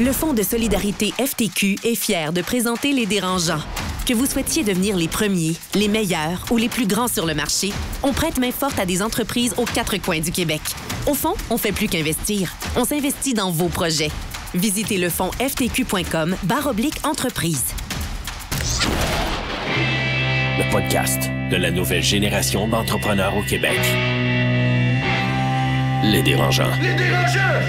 Le Fonds de solidarité FTQ est fier de présenter Les Dérangeants. Que vous souhaitiez devenir les premiers, les meilleurs ou les plus grands sur le marché, on prête main forte à des entreprises aux quatre coins du Québec. Au fond, on fait plus qu'investir. On s'investit dans vos projets. Visitez le fonds ftq.com/entreprise. Le podcast de la nouvelle génération d'entrepreneurs au Québec. Les Dérangeants. Les Dérangeants!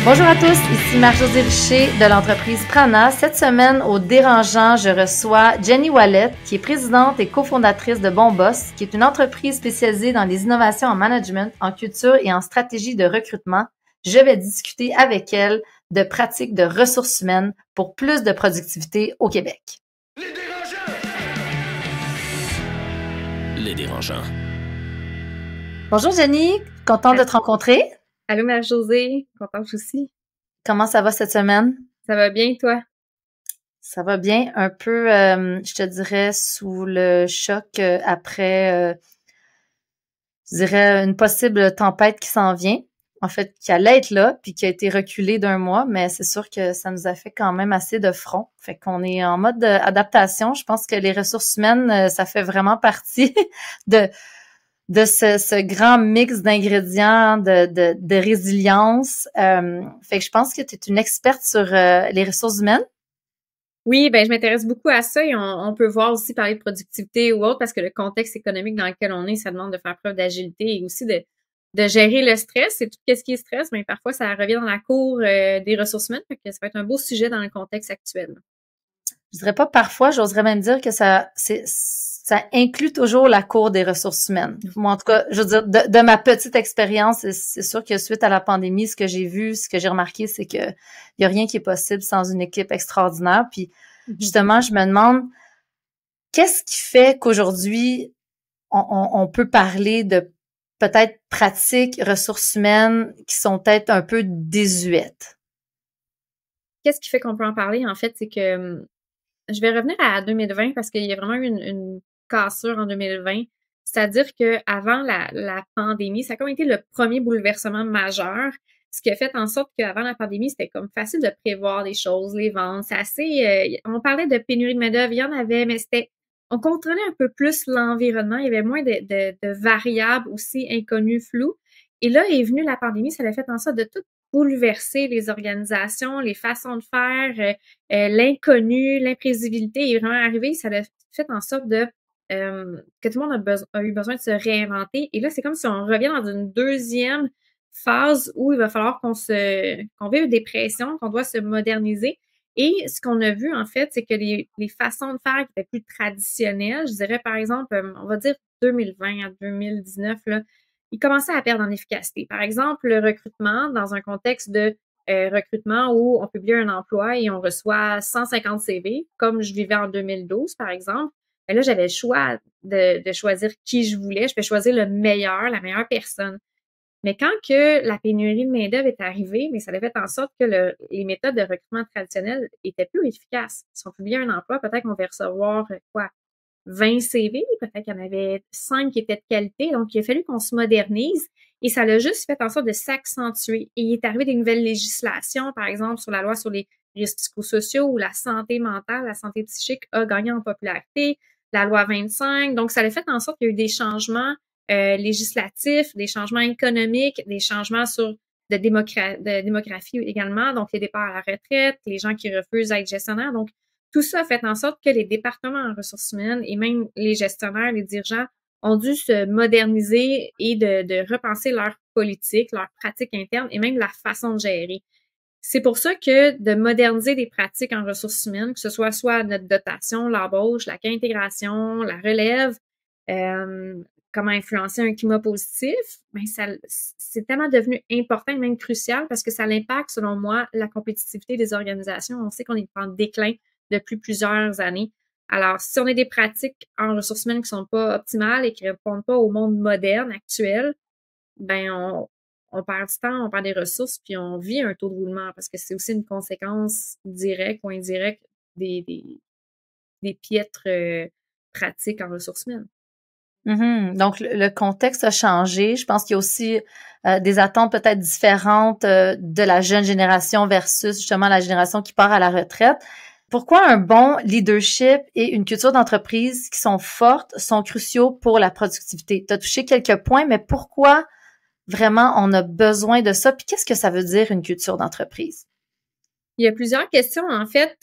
Bonjour à tous, ici Marc-Josée Richer de l'entreprise Prana. Cette semaine, au Dérangeant, je reçois Jenny Ouellette, qui est présidente et cofondatrice de Bon Boss, qui est une entreprise spécialisée dans les innovations en management, en culture et en stratégie de recrutement. Je vais discuter avec elle de pratiques de ressources humaines pour plus de productivité au Québec. Les Dérangeants! Les Dérangeants. Bonjour Jenny, contente de te rencontrer. Allô, Marie-Josée, contente aussi. Comment ça va cette semaine? Ça va bien, toi? Ça va bien, un peu, je te dirais, sous le choc après, je dirais, une possible tempête qui s'en vient. En fait, qui allait être là, puis qui a été reculée d'un mois, mais c'est sûr que ça nous a fait quand même assez de front. Fait qu'on est en mode adaptation. Je pense que les ressources humaines, ça fait vraiment partie de ce grand mix d'ingrédients de résilience. Fait que je pense que tu es une experte sur les ressources humaines. Oui, ben je m'intéresse beaucoup à ça et on peut voir aussi parler de productivité ou autre parce que le contexte économique dans lequel on est, ça demande de faire preuve d'agilité et aussi de gérer le stress et tout ce qui est stress, mais parfois ça revient dans la cour des ressources humaines, fait que ça va être un beau sujet dans le contexte actuel. Je dirais pas parfois, j'oserais même dire que ça inclut toujours la cour des ressources humaines. Moi, en tout cas, je veux dire, de ma petite expérience, c'est sûr que suite à la pandémie, ce que j'ai vu, ce que j'ai remarqué, c'est que y a rien qui est possible sans une équipe extraordinaire. Puis, justement, je me demande, qu'est-ce qui fait qu'aujourd'hui, on peut parler de peut-être pratiques ressources humaines qui sont peut-être un peu désuètes? Qu'est-ce qui fait qu'on peut en parler, en fait, c'est que je vais revenir à 2020 parce qu'il y a vraiment eu une cassure en 2020. C'est-à-dire que avant la pandémie, ça a comme été le premier bouleversement majeur, ce qui a fait en sorte qu'avant la pandémie, c'était comme facile de prévoir des choses, les ventes. C'est assez, on parlait de pénurie de main-d'œuvre, il y en avait, mais on contrôlait un peu plus l'environnement. Il y avait moins de variables aussi inconnues, floues. Et là est venue la pandémie, ça a fait en sorte de tout bouleverser les organisations, les façons de faire, l'inconnu, l'imprévisibilité est vraiment arrivé. Ça a fait en sorte que tout le monde a eu besoin de se réinventer. Et là, c'est comme si on revient dans une deuxième phase où il va falloir qu'on vive des pressions, qu'on doit se moderniser. Et ce qu'on a vu, en fait, c'est que les façons de faire qui étaient plus traditionnelles, je dirais par exemple, on va dire 2020 à 2019, là, ils commençaient à perdre en efficacité. Par exemple, le recrutement, dans un contexte de recrutement où on publie un emploi et on reçoit 150 CV, comme je vivais en 2012, par exemple, ben là, j'avais le choix de choisir qui je voulais. Je peux choisir le meilleur, la meilleure personne. Mais quand que la pénurie de main-d'œuvre est arrivée, mais ça a fait en sorte que les méthodes de recrutement traditionnelles étaient plus efficaces. Si on publiait un emploi, peut-être qu'on va recevoir 20 CV, peut-être qu'il y en avait 5 qui étaient de qualité. Donc, il a fallu qu'on se modernise et ça l'a juste fait en sorte de s'accentuer. Et il est arrivé des nouvelles législations, par exemple, sur la loi sur les risques psychosociaux où la santé mentale, la santé psychique a gagné en popularité, la loi 25. Donc, ça a fait en sorte qu'il y a eu des changements législatifs, des changements économiques, des changements de démographie également. Donc, les départs à la retraite, les gens qui refusent d'être gestionnaires. Donc, tout ça a fait en sorte que les départements en ressources humaines et même les gestionnaires, les dirigeants ont dû se moderniser et de repenser leur politique, leurs pratiques internes et même la façon de gérer. C'est pour ça que de moderniser des pratiques en ressources humaines, que ce soit notre dotation, l'embauche, la intégration, la relève, comment influencer un climat positif, ben c'est tellement devenu important et même crucial parce que ça impacte, selon moi, la compétitivité des organisations. On sait qu'on est en déclin depuis plusieurs années. Alors, si on a des pratiques en ressources humaines qui sont pas optimales et qui répondent pas au monde moderne actuel, ben on perd du temps, on perd des ressources, puis on vit un taux de roulement parce que c'est aussi une conséquence directe ou indirecte des piètres pratiques en ressources humaines. Donc, le contexte a changé. Je pense qu'il y a aussi des attentes peut-être différentes de la jeune génération versus justement la génération qui part à la retraite. Pourquoi un bon leadership et une culture d'entreprise qui sont fortes sont cruciaux pour la productivité? Tu as touché quelques points, mais pourquoi vraiment on a besoin de ça? Puis qu'est-ce que ça veut dire une culture d'entreprise? Il y a plusieurs questions, en fait.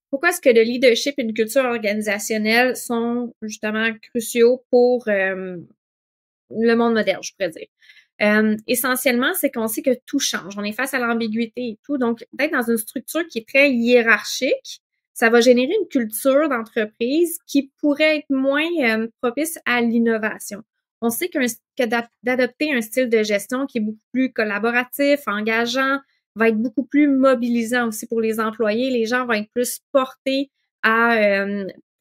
Pourquoi est-ce que le leadership et une culture organisationnelle sont justement cruciaux pour le monde moderne, je pourrais dire? Essentiellement, c'est qu'on sait que tout change. On est face à l'ambiguïté et tout. Donc, d'être dans une structure qui est très hiérarchique, ça va générer une culture d'entreprise qui pourrait être moins propice à l'innovation. On sait que d'adopter un style de gestion qui est beaucoup plus collaboratif, engageant, va être beaucoup plus mobilisant aussi pour les employés. Les gens vont être plus portés à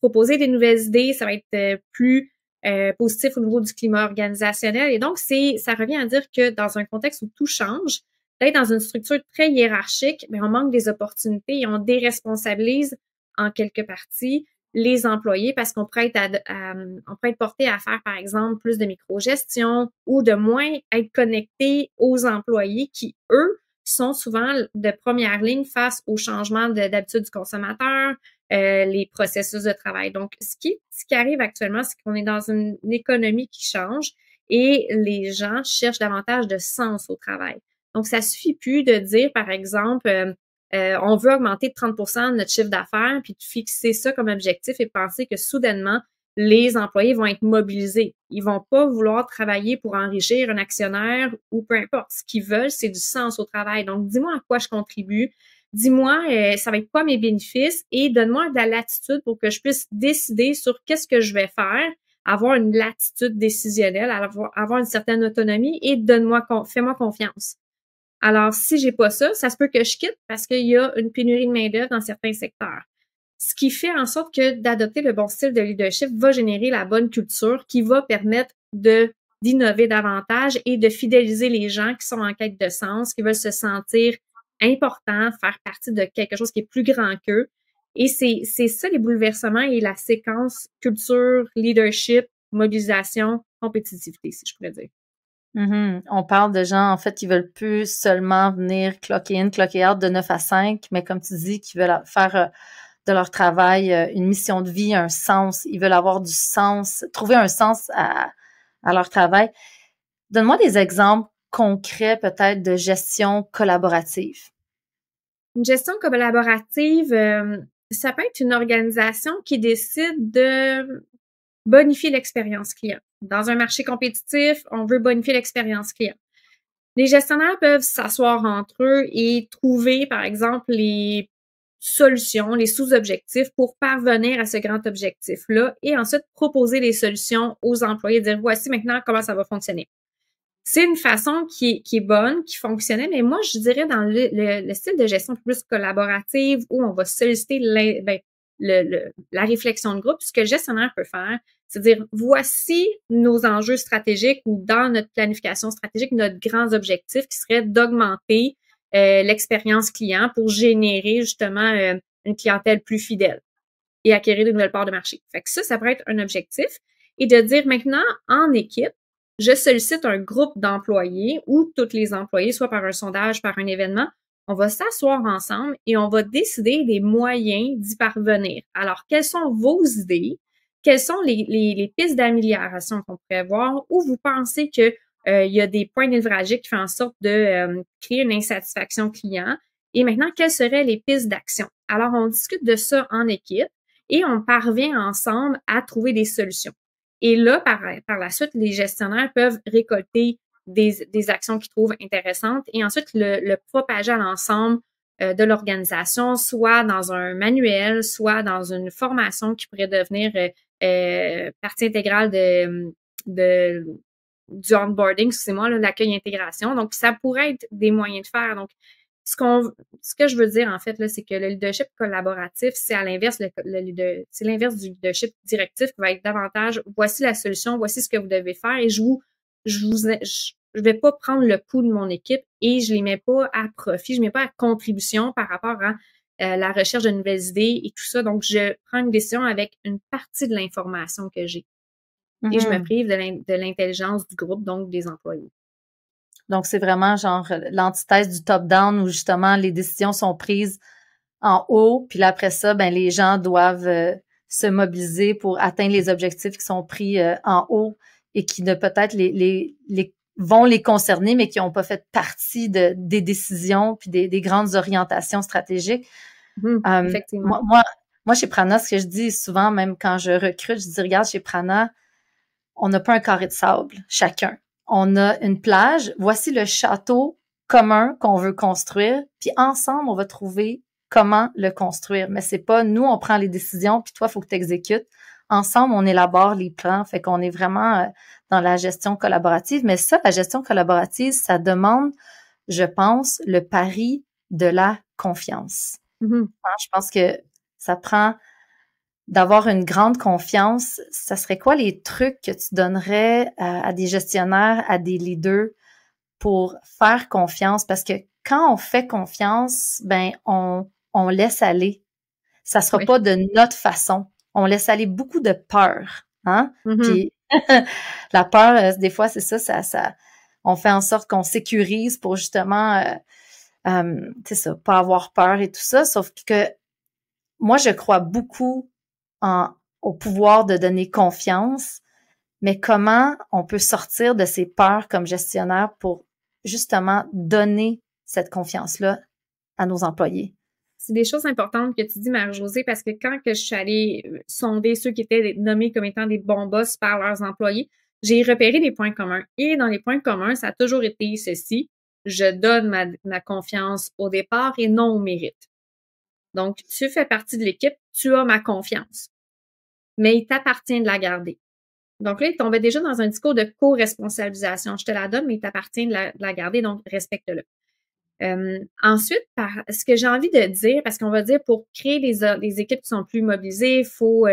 proposer des nouvelles idées. Ça va être plus positif au niveau du climat organisationnel. Et donc, ça revient à dire que dans un contexte où tout change, d'être dans une structure très hiérarchique, mais on manque des opportunités et on déresponsabilise en quelque partie les employés parce qu'on pourrait être porté à faire, par exemple, plus de micro-gestion ou de moins être connecté aux employés qui, eux, sont souvent de première ligne face au changement d'habitude du consommateur, les processus de travail. Donc, ce qui arrive actuellement, c'est qu'on est dans une économie qui change et les gens cherchent davantage de sens au travail. Donc, ça suffit plus de dire, par exemple, on veut augmenter de 30% notre chiffre d'affaires, puis de fixer ça comme objectif et penser que soudainement, les employés vont être mobilisés. Ils vont pas vouloir travailler pour enrichir un actionnaire ou peu importe. Ce qu'ils veulent, c'est du sens au travail. Donc, dis-moi à quoi je contribue. Dis-moi, ça va être quoi mes bénéfices et donne-moi de la latitude pour que je puisse décider sur qu'est-ce que je vais faire, avoir une latitude décisionnelle, avoir une certaine autonomie et fais-moi confiance. Alors, si j'ai pas ça, ça se peut que je quitte parce qu'il y a une pénurie de main-d'œuvre dans certains secteurs. Ce qui fait en sorte que d'adopter le bon style de leadership va générer la bonne culture qui va permettre d'innover davantage et de fidéliser les gens qui sont en quête de sens, qui veulent se sentir importants, faire partie de quelque chose qui est plus grand qu'eux. Et c'est ça les bouleversements et la séquence culture, leadership, mobilisation, compétitivité, si je pourrais dire. On parle de gens, en fait, qui veulent plus seulement venir clock in, clock out de 9 à 5, mais comme tu dis, qui veulent faire de leur travail une mission de vie, un sens. Ils veulent avoir du sens, trouver un sens à leur travail. Donne-moi des exemples concrets peut-être de gestion collaborative. Une gestion collaborative, ça peut être une organisation qui décide de bonifier l'expérience client. Dans un marché compétitif, on veut bonifier l'expérience client. Les gestionnaires peuvent s'asseoir entre eux et trouver, par exemple, les solutions, les sous-objectifs pour parvenir à ce grand objectif-là et ensuite proposer les solutions aux employés, dire voici maintenant comment ça va fonctionner. C'est une façon qui est bonne, qui fonctionnait, mais moi, je dirais dans le style de gestion plus collaborative où on va solliciter la réflexion de groupe, ce que le gestionnaire peut faire, c'est dire voici nos enjeux stratégiques ou dans notre planification stratégique, notre grand objectif qui serait d'augmenter l'expérience client pour générer justement une clientèle plus fidèle et acquérir de nouvelles parts de marché. Fait que ça pourrait être un objectif. Et de dire maintenant, en équipe, je sollicite un groupe d'employés ou tous les employés, soit par un sondage, par un événement, on va s'asseoir ensemble et on va décider des moyens d'y parvenir. Alors, quelles sont vos idées? Quelles sont les pistes d'amélioration qu'on pourrait voir? Où vous pensez que il y a des points névralgiques qui font en sorte de créer une insatisfaction client? Et maintenant, quelles seraient les pistes d'action? Alors, on discute de ça en équipe et on parvient ensemble à trouver des solutions. Et là, par la suite, les gestionnaires peuvent récolter des actions qu'ils trouvent intéressantes et ensuite le propager à l'ensemble de l'organisation, soit dans un manuel, soit dans une formation qui pourrait devenir partie intégrale du onboarding, excusez-moi, l'accueil intégration. Donc, ça pourrait être des moyens de faire. Donc, ce que je veux dire, en fait, là, c'est que le leadership collaboratif, c'est à l'inverse, c'est l'inverse du leadership directif qui va être davantage, voici la solution, voici ce que vous devez faire et je vais pas prendre le pouls de mon équipe et je les mets pas à profit, je mets pas à contribution par rapport à la recherche de nouvelles idées et tout ça. Donc, je prends une décision avec une partie de l'information que j'ai. et je me prive de l'intelligence du groupe, donc des employés. Donc, c'est vraiment genre l'antithèse du top-down où justement les décisions sont prises en haut, puis là, après ça, ben les gens doivent se mobiliser pour atteindre les objectifs qui sont pris en haut et qui ne peut-être vont les concerner, mais qui n'ont pas fait partie des décisions puis des grandes orientations stratégiques. Effectivement. Moi, chez Prana, ce que je dis souvent, même quand je recrute, je dis, regarde, chez Prana, on n'a pas un carré de sable, chacun. On a une plage. Voici le château commun qu'on veut construire. Puis ensemble, on va trouver comment le construire. Mais c'est pas nous, on prend les décisions, puis toi, il faut que tu exécutes. Ensemble, on élabore les plans. Fait qu'on est vraiment dans la gestion collaborative. Mais ça, la gestion collaborative, ça demande, je pense, le pari de la confiance. Je pense que ça prend d'avoir une grande confiance. Ça serait quoi les trucs que tu donnerais à des gestionnaires, à des leaders pour faire confiance? Parce que quand on fait confiance, ben on laisse aller. Ça sera pas de notre façon. On laisse aller beaucoup de peur, hein? Puis la peur, des fois, c'est ça, on fait en sorte qu'on sécurise pour justement, c'est ça, pas avoir peur et tout ça. Sauf que moi, je crois beaucoup au pouvoir de donner confiance, mais comment on peut sortir de ces peurs comme gestionnaire pour justement donner cette confiance-là à nos employés? C'est des choses importantes que tu dis, Marie-Josée, parce que quand que je suis allée sonder ceux qui étaient nommés comme étant des bons boss par leurs employés, j'ai repéré des points communs. Et dans les points communs, ça a toujours été ceci: je donne ma confiance au départ et non au mérite. Donc, tu fais partie de l'équipe, tu as ma confiance, mais il t'appartient de la garder. Donc là, il tombait déjà dans un discours de co-responsabilisation. Je te la donne, mais il t'appartient de la garder, donc respecte-le. Ensuite, ce que j'ai envie de dire, parce qu'on va dire pour créer des équipes qui sont plus mobilisées, faut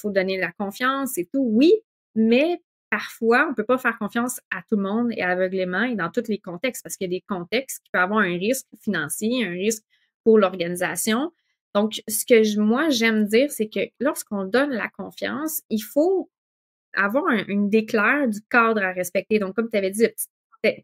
donner la confiance et tout, oui, mais parfois, on peut pas faire confiance à tout le monde et aveuglément et dans tous les contextes, parce qu'il y a des contextes qui peuvent avoir un risque financier, un risque pour l'organisation. Donc, ce que moi, j'aime dire, c'est que lorsqu'on donne la confiance, il faut avoir une déclaire du cadre à respecter. Donc, comme tu avais dit,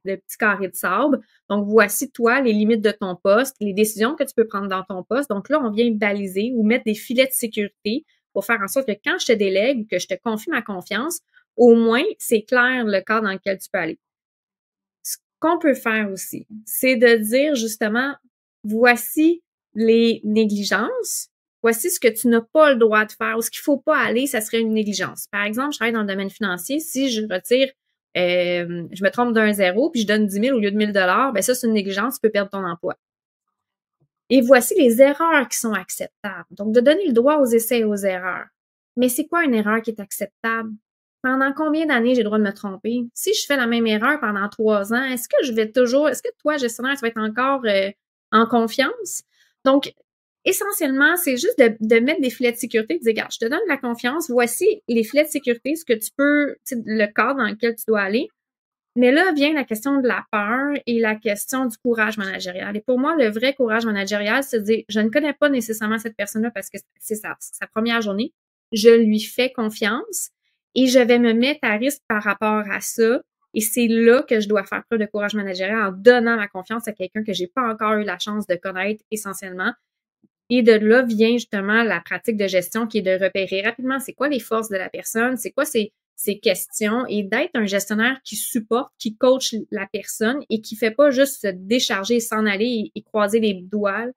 le petit carré de sable. Donc, voici, toi, les limites de ton poste, les décisions que tu peux prendre dans ton poste. Donc là, on vient baliser ou mettre des filets de sécurité pour faire en sorte que quand je te délègue ou que je te confie ma confiance, au moins, c'est clair le cadre dans lequel tu peux aller. Ce qu'on peut faire aussi, c'est de dire justement, voici les négligences, voici ce que tu n'as pas le droit de faire ou ce qu'il faut pas aller, ça serait une négligence. Par exemple, je travaille dans le domaine financier, si je retire je me trompe d'un zéro, puis je donne 10 000 au lieu de 1 000 $, ben ça, c'est une négligence, tu peux perdre ton emploi. Et voici les erreurs qui sont acceptables. Donc, de donner le droit aux essais et aux erreurs. Mais c'est quoi une erreur qui est acceptable? Pendant combien d'années j'ai le droit de me tromper? Si je fais la même erreur pendant 3 ans, est-ce que toi, gestionnaire, tu vas être encore en confiance? Donc, essentiellement, c'est juste de mettre des filets de sécurité, de dire, regarde, je te donne la confiance, voici les filets de sécurité, ce que tu peux, le cadre dans lequel tu dois aller. Mais là vient la question de la peur et la question du courage managérial. Et pour moi, le vrai courage managérial, c'est de dire, je ne connais pas nécessairement cette personne-là parce que c'est sa première journée. Je lui fais confiance et je vais me mettre à risque par rapport à ça. Et c'est là que je dois faire preuve de courage managérial en donnant ma confiance à quelqu'un que j'ai pas encore eu la chance de connaître essentiellement. Et de là vient justement la pratique de gestion qui est de repérer rapidement c'est quoi les forces de la personne, c'est quoi ses questions et d'être un gestionnaire qui supporte, qui coach la personne et qui fait pas juste se décharger, s'en aller et croiser les doigts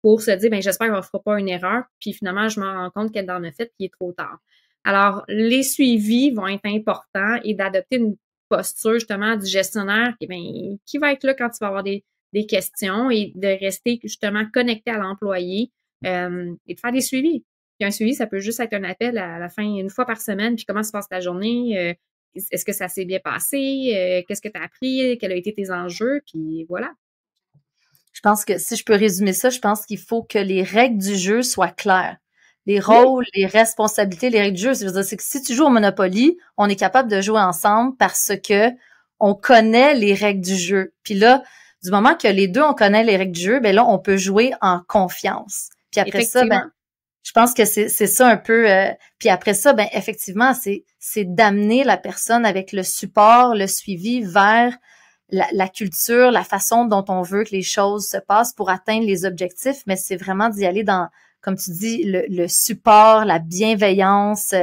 pour se dire, ben j'espère qu'on ne fera pas une erreur, puis finalement, je me rends compte qu'elle en a fait, puis il est trop tard. Alors, les suivis vont être importants et d'adopter une posture justement du gestionnaire qui va être là quand tu vas avoir des questions et de rester justement connecté à l'employé et de faire des suivis. Puis un suivi, ça peut juste être un appel à la fin, 1 fois par semaine, puis comment se passe ta journée, est-ce que ça s'est bien passé, qu'est-ce que tu as appris, quels ont été tes enjeux, puis voilà. Je pense que si je peux résumer ça, je pense qu'il faut que les règles du jeu soient claires. Les rôles, les responsabilités, les règles du jeu, c'est que si tu joues au Monopoly, on est capable de jouer ensemble parce que on connaît les règles du jeu. Puis là, du moment que les deux, on connaît les règles du jeu, ben là, on peut jouer en confiance. Puis après ça, ben je pense que c'est ça un peu. Puis après ça, ben effectivement, c'est c'est d'amener la personne avec le support, le suivi vers la culture, la façon dont on veut que les choses se passent pour atteindre les objectifs, mais c'est vraiment d'y aller dans, comme tu dis, le support, la bienveillance,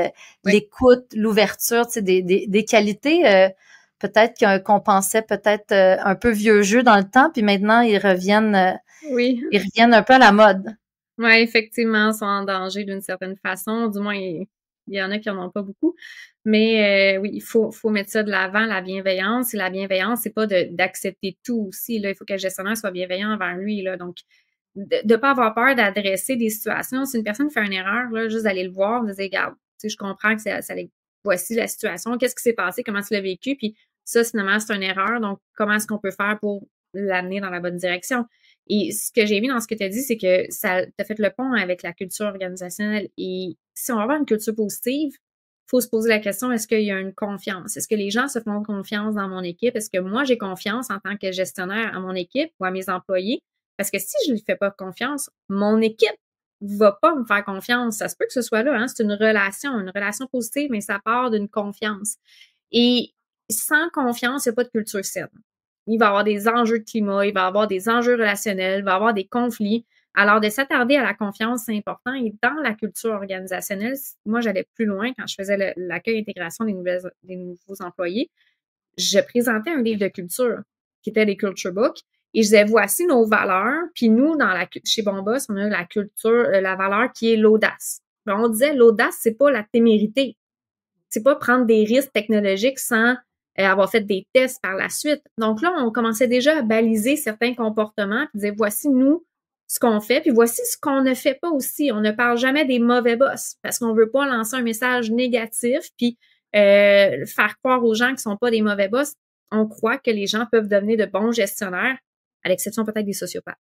l'écoute, l'ouverture, tu sais, des qualités peut-être qu'on pensait peut-être un peu vieux jeu dans le temps, puis maintenant ils reviennent un peu à la mode. Oui, effectivement, sont en danger d'une certaine façon. Du moins, il y en a qui en ont pas beaucoup. Mais oui, il faut mettre ça de l'avant, la bienveillance. Et la bienveillance, c'est pas d'accepter tout aussi. Là. Il faut que le gestionnaire soit bienveillant envers lui. Là. Donc, de pas avoir peur d'adresser des situations. Si une personne fait une erreur, là, juste d'aller le voir, de dire, regarde, tu sais, je comprends que voici la situation, qu'est-ce qui s'est passé, comment tu l'as vécu, puis ça, finalement, c'est une erreur. Donc, comment est-ce qu'on peut faire pour l'amener dans la bonne direction? Et ce que j'ai mis dans ce que tu as dit, c'est que ça t'a fait le pont avec la culture organisationnelle. Et si on va avoir une culture positive, faut se poser la question, est-ce qu'il y a une confiance? Est-ce que les gens se font confiance dans mon équipe? Est-ce que moi, j'ai confiance en tant que gestionnaire à mon équipe ou à mes employés? Parce que si je ne lui fais pas confiance, mon équipe va pas me faire confiance. Ça se peut que ce soit là, hein? C'est une relation positive, mais ça part d'une confiance. Et sans confiance, il n'y a pas de culture saine. Il va y avoir des enjeux de climat, il va y avoir des enjeux relationnels, il va y avoir des conflits. Alors, de s'attarder à la confiance, c'est important. Et dans la culture organisationnelle, moi, j'allais plus loin quand je faisais l'accueil et l'intégration des nouveaux employés. Je présentais un livre de culture qui était les Culture Books. Et je disais, voici nos valeurs. Puis nous, chez Bonboss, on a la culture, la valeur qui est l'audace. On disait, l'audace, c'est pas la témérité. C'est pas prendre des risques technologiques sans avoir fait des tests par la suite. Donc là, on commençait déjà à baliser certains comportements, puis dire, voici nous ce qu'on fait, puis voici ce qu'on ne fait pas aussi. On ne parle jamais des mauvais boss parce qu'on veut pas lancer un message négatif, puis faire croire aux gens qui sont pas des mauvais boss. On croit que les gens peuvent devenir de bons gestionnaires, à l'exception peut-être des sociopathes.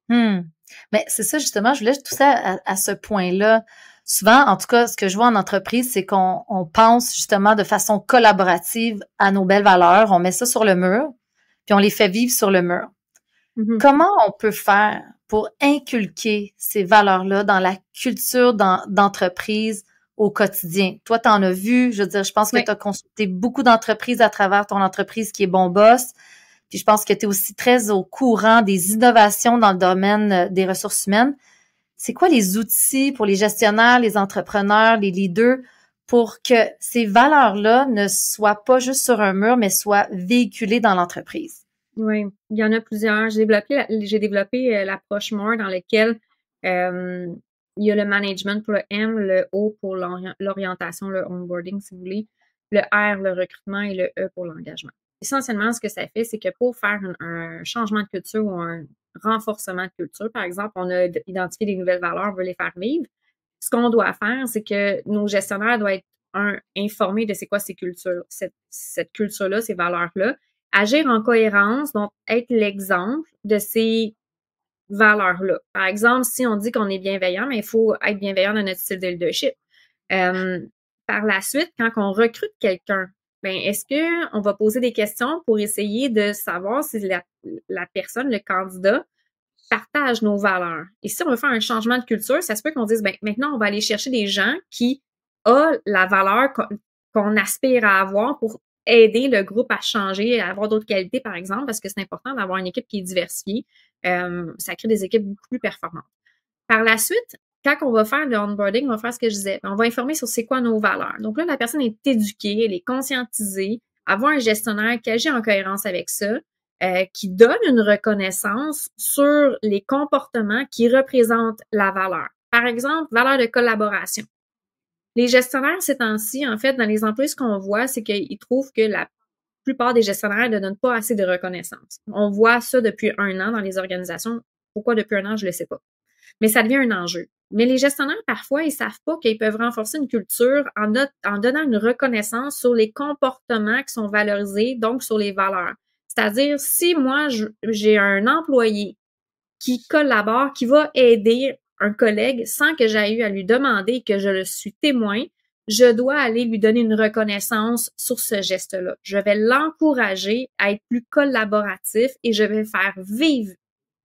Mais c'est ça, justement, je voulais tout ça à ce point-là. Souvent, en tout cas, ce que je vois en entreprise, c'est qu'on pense justement de façon collaborative à nos belles valeurs. On met ça sur le mur, puis on les fait vivre sur le mur. Mm-hmm. Comment on peut faire pour inculquer ces valeurs-là dans la culture d'entreprise au quotidien? Toi, tu en as vu, je veux dire, je pense que tu as consulté beaucoup d'entreprises à travers ton entreprise qui est Bonboss. Puis je pense que tu es aussi très au courant des innovations dans le domaine des ressources humaines. C'est quoi les outils pour les gestionnaires, les entrepreneurs, les leaders pour que ces valeurs-là ne soient pas juste sur un mur, mais soient véhiculées dans l'entreprise? Oui, il y en a plusieurs. J'ai développé l'approche MORE dans laquelle il y a le management pour le M, le O pour l'orientation, le onboarding si vous voulez, le R, le recrutement et le E pour l'engagement. Essentiellement, ce que ça fait, c'est que pour faire un changement de culture ou un renforcement de culture, par exemple, on a identifié des nouvelles valeurs, on veut les faire vivre. Ce qu'on doit faire, c'est que nos gestionnaires doivent être informés de c'est quoi ces cultures, cette culture-là, ces valeurs-là, agir en cohérence, donc être l'exemple de ces valeurs-là. Par exemple, si on dit qu'on est bienveillant, mais il faut être bienveillant dans notre style de leadership. Par la suite, quand on recrute quelqu'un, est-ce qu'on va poser des questions pour essayer de savoir si la personne, le candidat, partage nos valeurs? Et si on veut faire un changement de culture, ça se peut qu'on dise, maintenant, on va aller chercher des gens qui ont la valeur qu'on aspire à avoir pour aider le groupe à changer, à avoir d'autres qualités, par exemple, parce que c'est important d'avoir une équipe qui est diversifiée. Ça crée des équipes beaucoup plus performantes. Par la suite, quand on va faire le onboarding, on va faire ce que je disais. On va informer sur c'est quoi nos valeurs. Donc là, la personne est éduquée, elle est conscientisée, avoir un gestionnaire qui agit en cohérence avec ça, qui donne une reconnaissance sur les comportements qui représentent la valeur. Par exemple, valeur de collaboration. Les gestionnaires, ces temps-ci, en fait, dans les emplois, ce qu'on voit, c'est qu'ils trouvent que la plupart des gestionnaires ne donnent pas assez de reconnaissance. On voit ça depuis 1 an dans les organisations. Pourquoi depuis 1 an, je ne le sais pas. Mais ça devient un enjeu. Mais les gestionnaires, parfois, ils savent pas qu'ils peuvent renforcer une culture en donnant une reconnaissance sur les comportements qui sont valorisés, donc sur les valeurs. C'est-à-dire, si moi, j'ai un employé qui collabore, qui va aider un collègue sans que j'aie eu à lui demander que je le suis témoin, je dois aller lui donner une reconnaissance sur ce geste-là. Je vais l'encourager à être plus collaboratif et je vais faire vivre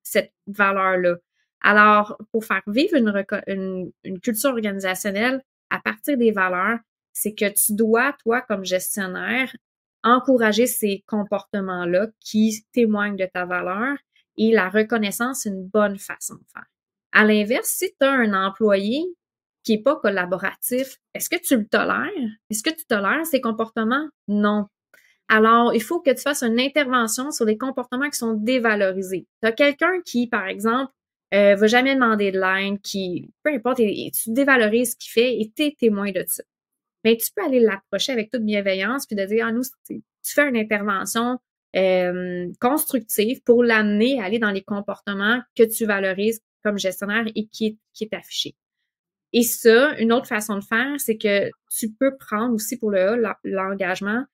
cette valeur-là. Alors, pour faire vivre une culture organisationnelle à partir des valeurs, c'est que tu dois, toi, comme gestionnaire, encourager ces comportements-là qui témoignent de ta valeur et la reconnaissance, c'est une bonne façon de faire. À l'inverse, si tu as un employé qui est pas collaboratif, est-ce que tu le tolères? Est-ce que tu tolères ces comportements? Non. Alors, il faut que tu fasses une intervention sur les comportements qui sont dévalorisés. Tu as quelqu'un qui, par exemple, va jamais demander de l'aide, qui, peu importe, et tu dévalorises ce qu'il fait et tu es témoin de ça. Mais tu peux aller l'approcher avec toute bienveillance puis de dire, ah, nous, tu fais une intervention constructive pour l'amener à aller dans les comportements que tu valorises comme gestionnaire et qui est affiché. Et ça, une autre façon de faire, c'est que tu peux prendre aussi pour l'engagement.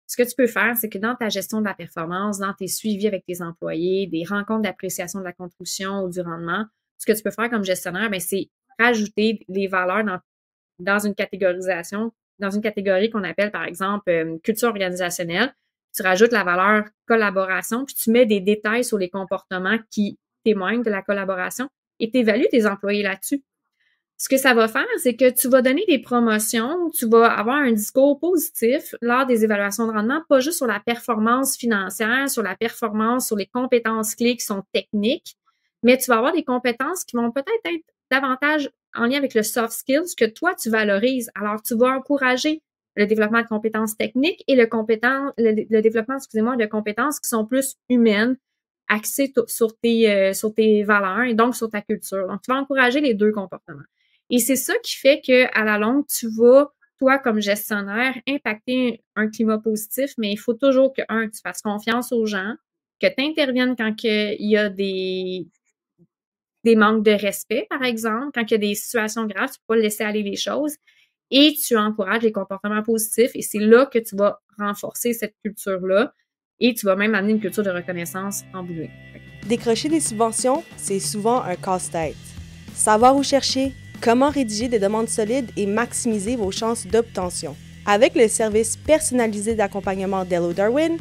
Ce que tu peux faire, c'est que dans ta gestion de la performance, dans tes suivis avec tes employés, des rencontres d'appréciation de la contribution ou du rendement, ce que tu peux faire comme gestionnaire, ben, c'est rajouter des valeurs dans une catégorisation, dans une catégorie qu'on appelle, par exemple, culture organisationnelle. Tu rajoutes la valeur collaboration, puis tu mets des détails sur les comportements qui témoignent de la collaboration et tu évalues tes employés là-dessus. Ce que ça va faire, c'est que tu vas donner des promotions, tu vas avoir un discours positif lors des évaluations de rendement, pas juste sur la performance financière, sur la performance, sur les compétences clés qui sont techniques, mais tu vas avoir des compétences qui vont peut-être être davantage en lien avec le soft skills que toi, tu valorises. Alors, tu vas encourager le développement de compétences techniques et le développement, de compétences qui sont plus humaines, axées sur tes valeurs et donc sur ta culture. Donc, tu vas encourager les deux comportements. Et c'est ça qui fait que à la longue, tu vas, toi, comme gestionnaire, impacter un climat positif, mais il faut toujours que, tu fasses confiance aux gens, que tu interviennes quand il y a des manques de respect, par exemple, quand il y a des situations graves, tu peux pas laisser aller les choses et tu encourages les comportements positifs et c'est là que tu vas renforcer cette culture-là et tu vas même amener une culture de reconnaissance en bout de ligne. Décrocher des subventions, c'est souvent un casse-tête. Savoir où chercher, comment rédiger des demandes solides et maximiser vos chances d'obtention. Avec le service personnalisé d'accompagnement d'Hello Darwin,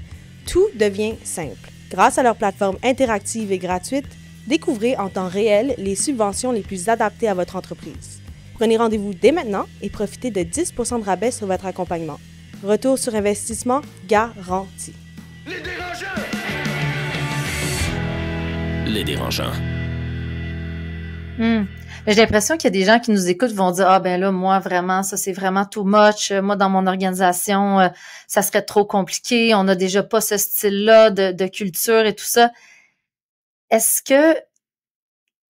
tout devient simple. Grâce à leur plateforme interactive et gratuite, découvrez en temps réel les subventions les plus adaptées à votre entreprise. Prenez rendez-vous dès maintenant et profitez de 10 % de rabais sur votre accompagnement. Retour sur investissement garanti. Les dérangeants! Les dérangeants. J'ai l'impression qu'il y a des gens qui nous écoutent vont dire, ah ben là, moi, vraiment, ça c'est vraiment too much. Moi, dans mon organisation, ça serait trop compliqué. On n'a déjà pas ce style-là de culture et tout ça. Est-ce que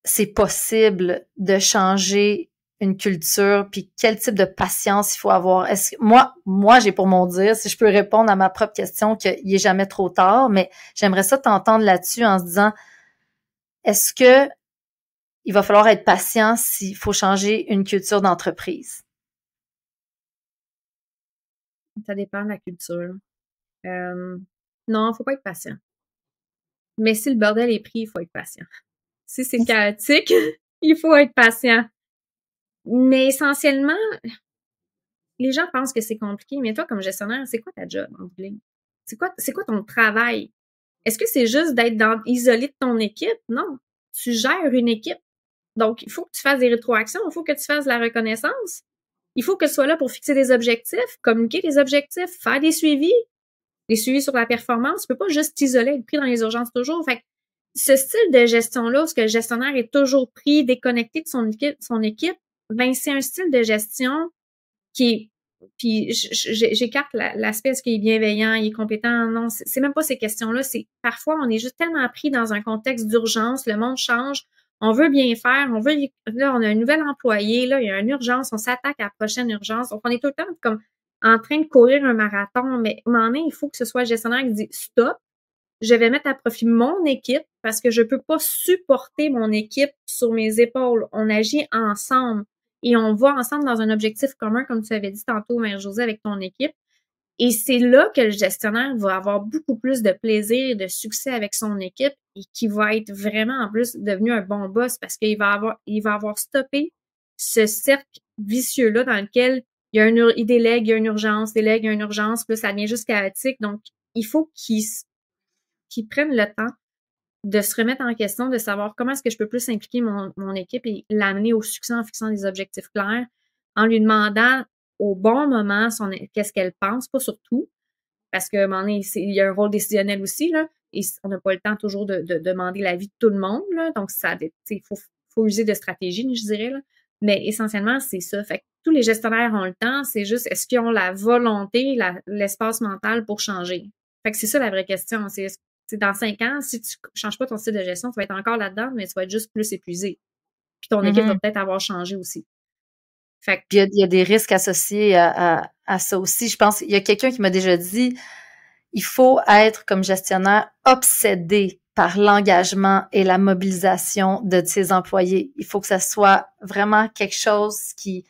c'est possible de changer une culture, puis quel type de patience il faut avoir? Est-ce que moi, j'ai pour mon dire, si je peux répondre à ma propre question, qu'il est jamais trop tard, mais j'aimerais ça t'entendre là-dessus en se disant, est-ce que il va falloir être patient s'il faut changer une culture d'entreprise? Ça dépend de la culture. Non, faut pas être patient. Mais si le bordel est pris, il faut être patient. Si c'est chaotique, il faut être patient. Mais essentiellement, les gens pensent que c'est compliqué, mais toi, comme gestionnaire, c'est quoi ta job en bout de ligne? C'est quoi ton travail? Est-ce que c'est juste d'être isolé de ton équipe? Non. Tu gères une équipe. Donc, il faut que tu fasses des rétroactions, il faut que tu fasses de la reconnaissance. Il faut que tu sois là pour fixer des objectifs, communiquer des objectifs, faire des suivis sur la performance. Tu peux pas juste t'isoler, être pris dans les urgences toujours. Fait que ce style de gestion-là, où ce que le gestionnaire est toujours pris, déconnecté de son équipe, ben, c'est un style de gestion qui est, puis j'écarte l'aspect, est-ce qu'il est bienveillant, il est compétent? Non, c'est même pas ces questions-là. C'est parfois, on est juste tellement pris dans un contexte d'urgence, le monde change, on veut bien faire, là, on a un nouvel employé, là, il y a une urgence, on s'attaque à la prochaine urgence. Donc, on est tout le temps comme en train de courir un marathon, mais à un moment donné, il faut que ce soit le gestionnaire qui dit stop, je vais mettre à profit mon équipe parce que je peux pas supporter mon équipe sur mes épaules. On agit ensemble et on va ensemble dans un objectif commun, comme tu avais dit tantôt, Mère-Josée, avec ton équipe. Et c'est là que le gestionnaire va avoir beaucoup plus de plaisir et de succès avec son équipe et qui va être vraiment en plus devenu un bon boss parce qu'il va avoir stoppé ce cercle vicieux-là dans lequel il délègue, il y a une urgence, délègue, il y a une urgence, puis ça devient juste chaotique. Donc, il faut qu'ils prennent le temps de se remettre en question, de savoir comment est-ce que je peux plus impliquer mon équipe et l'amener au succès en fixant des objectifs clairs, en lui demandant au bon moment qu'est-ce qu'elle pense, pas surtout, parce qu'à un moment donné, il y a un rôle décisionnel aussi, là, et on n'a pas le temps toujours de demander l'avis de tout le monde, là, donc faut user de stratégie, je dirais, là. Mais essentiellement, c'est ça. Fait que tous les gestionnaires ont le temps, c'est juste est-ce qu'ils ont la volonté, l'espace mental pour changer? Fait que c'est ça la vraie question. C'est dans 5 ans, si tu changes pas ton style de gestion, tu vas être encore là-dedans, mais tu vas être juste plus épuisé. Puis ton équipe va peut-être avoir changé aussi. Fait que, il y a des risques associés à ça aussi. Je pense qu'il y a quelqu'un qui m'a déjà dit il faut être, comme gestionnaire, obsédé par l'engagement et la mobilisation de ses employés. Il faut que ça soit vraiment quelque chose qui